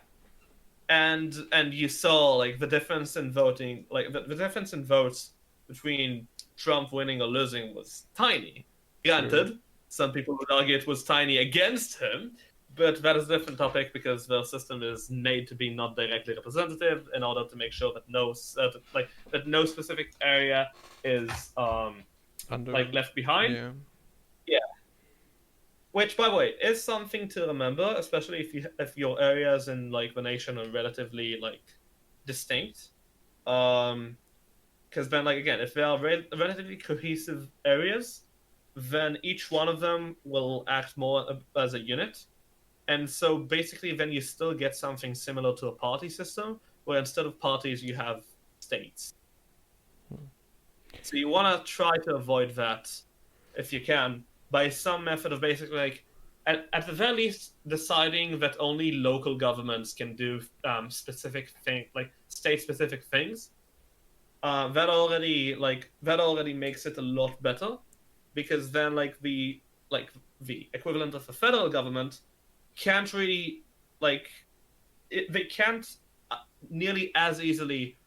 and you saw like the difference in voting, like the difference in votes between Trump winning or losing was tiny. Granted, some people would argue it was tiny against him, but that is a different topic because the system is made to be not directly representative in order to make sure that no specific area is left behind. Yeah. Which, by the way, is something to remember, especially if your areas in like the nation are relatively like distinct. Because then, like again, if they are relatively cohesive areas, then each one of them will act more as a unit. And so basically then you still get something similar to a party system, where instead of parties you have states. So you want to try to avoid that, if you can, by some method of basically like, at the very least, deciding that only local governments can do specific thing, like state-specific things. That already makes it a lot better. Because then, the equivalent of the federal government can't really, they can't nearly as easily,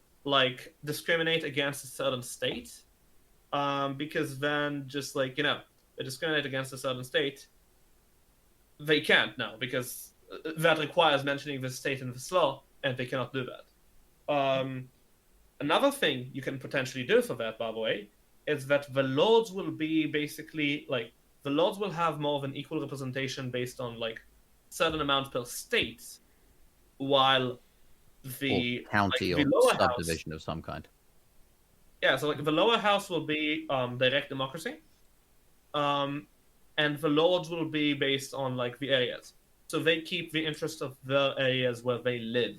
discriminate against a certain state. Because then, just they discriminate against a certain state, they can't now, because that requires mentioning the state in this law, and they cannot do that. Another thing you can potentially do for that, by the way, is that the lords will be basically the lords will have more of an equal representation based on certain amount per state, while the or county the or lower subdivision house, of some kind. yeah, so the lower house will be direct democracy, and the lords will be based on the areas, so they keep the interest of the areas where they live.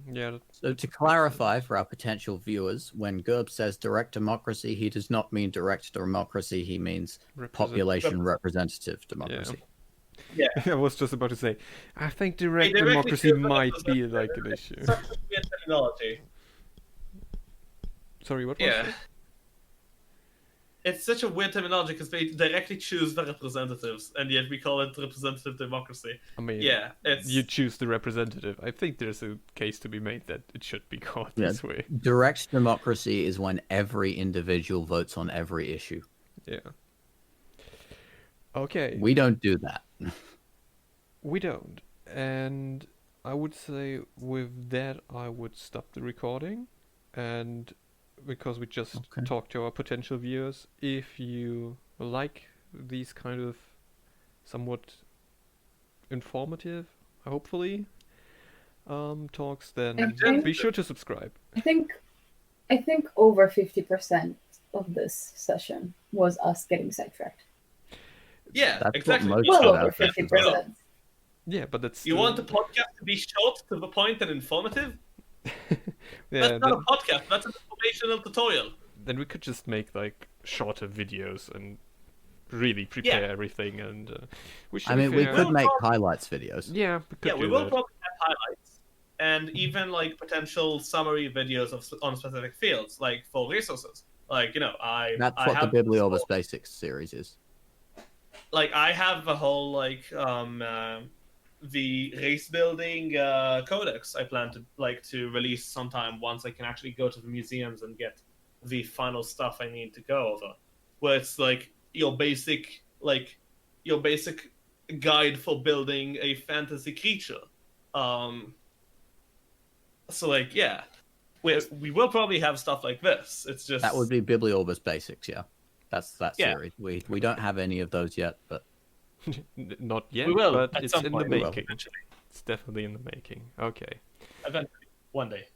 Yeah. So to clarify for our potential viewers, when Gerb says direct democracy, he does not mean direct democracy. He means population representative democracy. Yeah. I was just about to say, I think direct democracy might be an issue. Such a weird terminology. Sorry, what was Yeah. it? It's such a weird terminology because they directly choose the representatives, and yet we call it representative democracy. I mean, yeah, you choose the representative. I think there's a case to be made that it should be called this way. Direct democracy is when every individual votes on every issue. Yeah. Okay. We don't do that. We don't. And I would say with that, I would stop the recording. And because we just talked to our potential viewers, if you like these kind of somewhat informative, hopefully, talks, then be sure to subscribe. I think over 50% of this session was us getting sidetracked. Yeah, That's exactly. what most Well of over our 50%. Yeah, but that's You want the podcast to be short, to the point, and informative? yeah. That's not a podcast. That's an informational tutorial. Then we could just make like shorter videos and really prepare everything. And which, to be we fair, could make highlights videos. Yeah, we could Yeah, we do will that. probably have highlights and even like potential summary videos on specific fields, like for resources. Like That's I what the have this Bibliorbis whole- Basics series is. like I have a whole the race building codex I plan to release sometime once I can actually go to the museums and get the final stuff I need to go over, where it's like your basic guide for building a fantasy creature. So like yeah, we will probably have stuff like this. It's just That would be Bibliorbis Basics, yeah. That's that Yeah. series. We don't have any of those yet, but Not yet, we will but at it's some in point. the We will. making. Eventually. It's definitely in the making. Okay. Eventually, one day.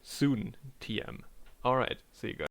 Soon, TM. Alright, see you guys.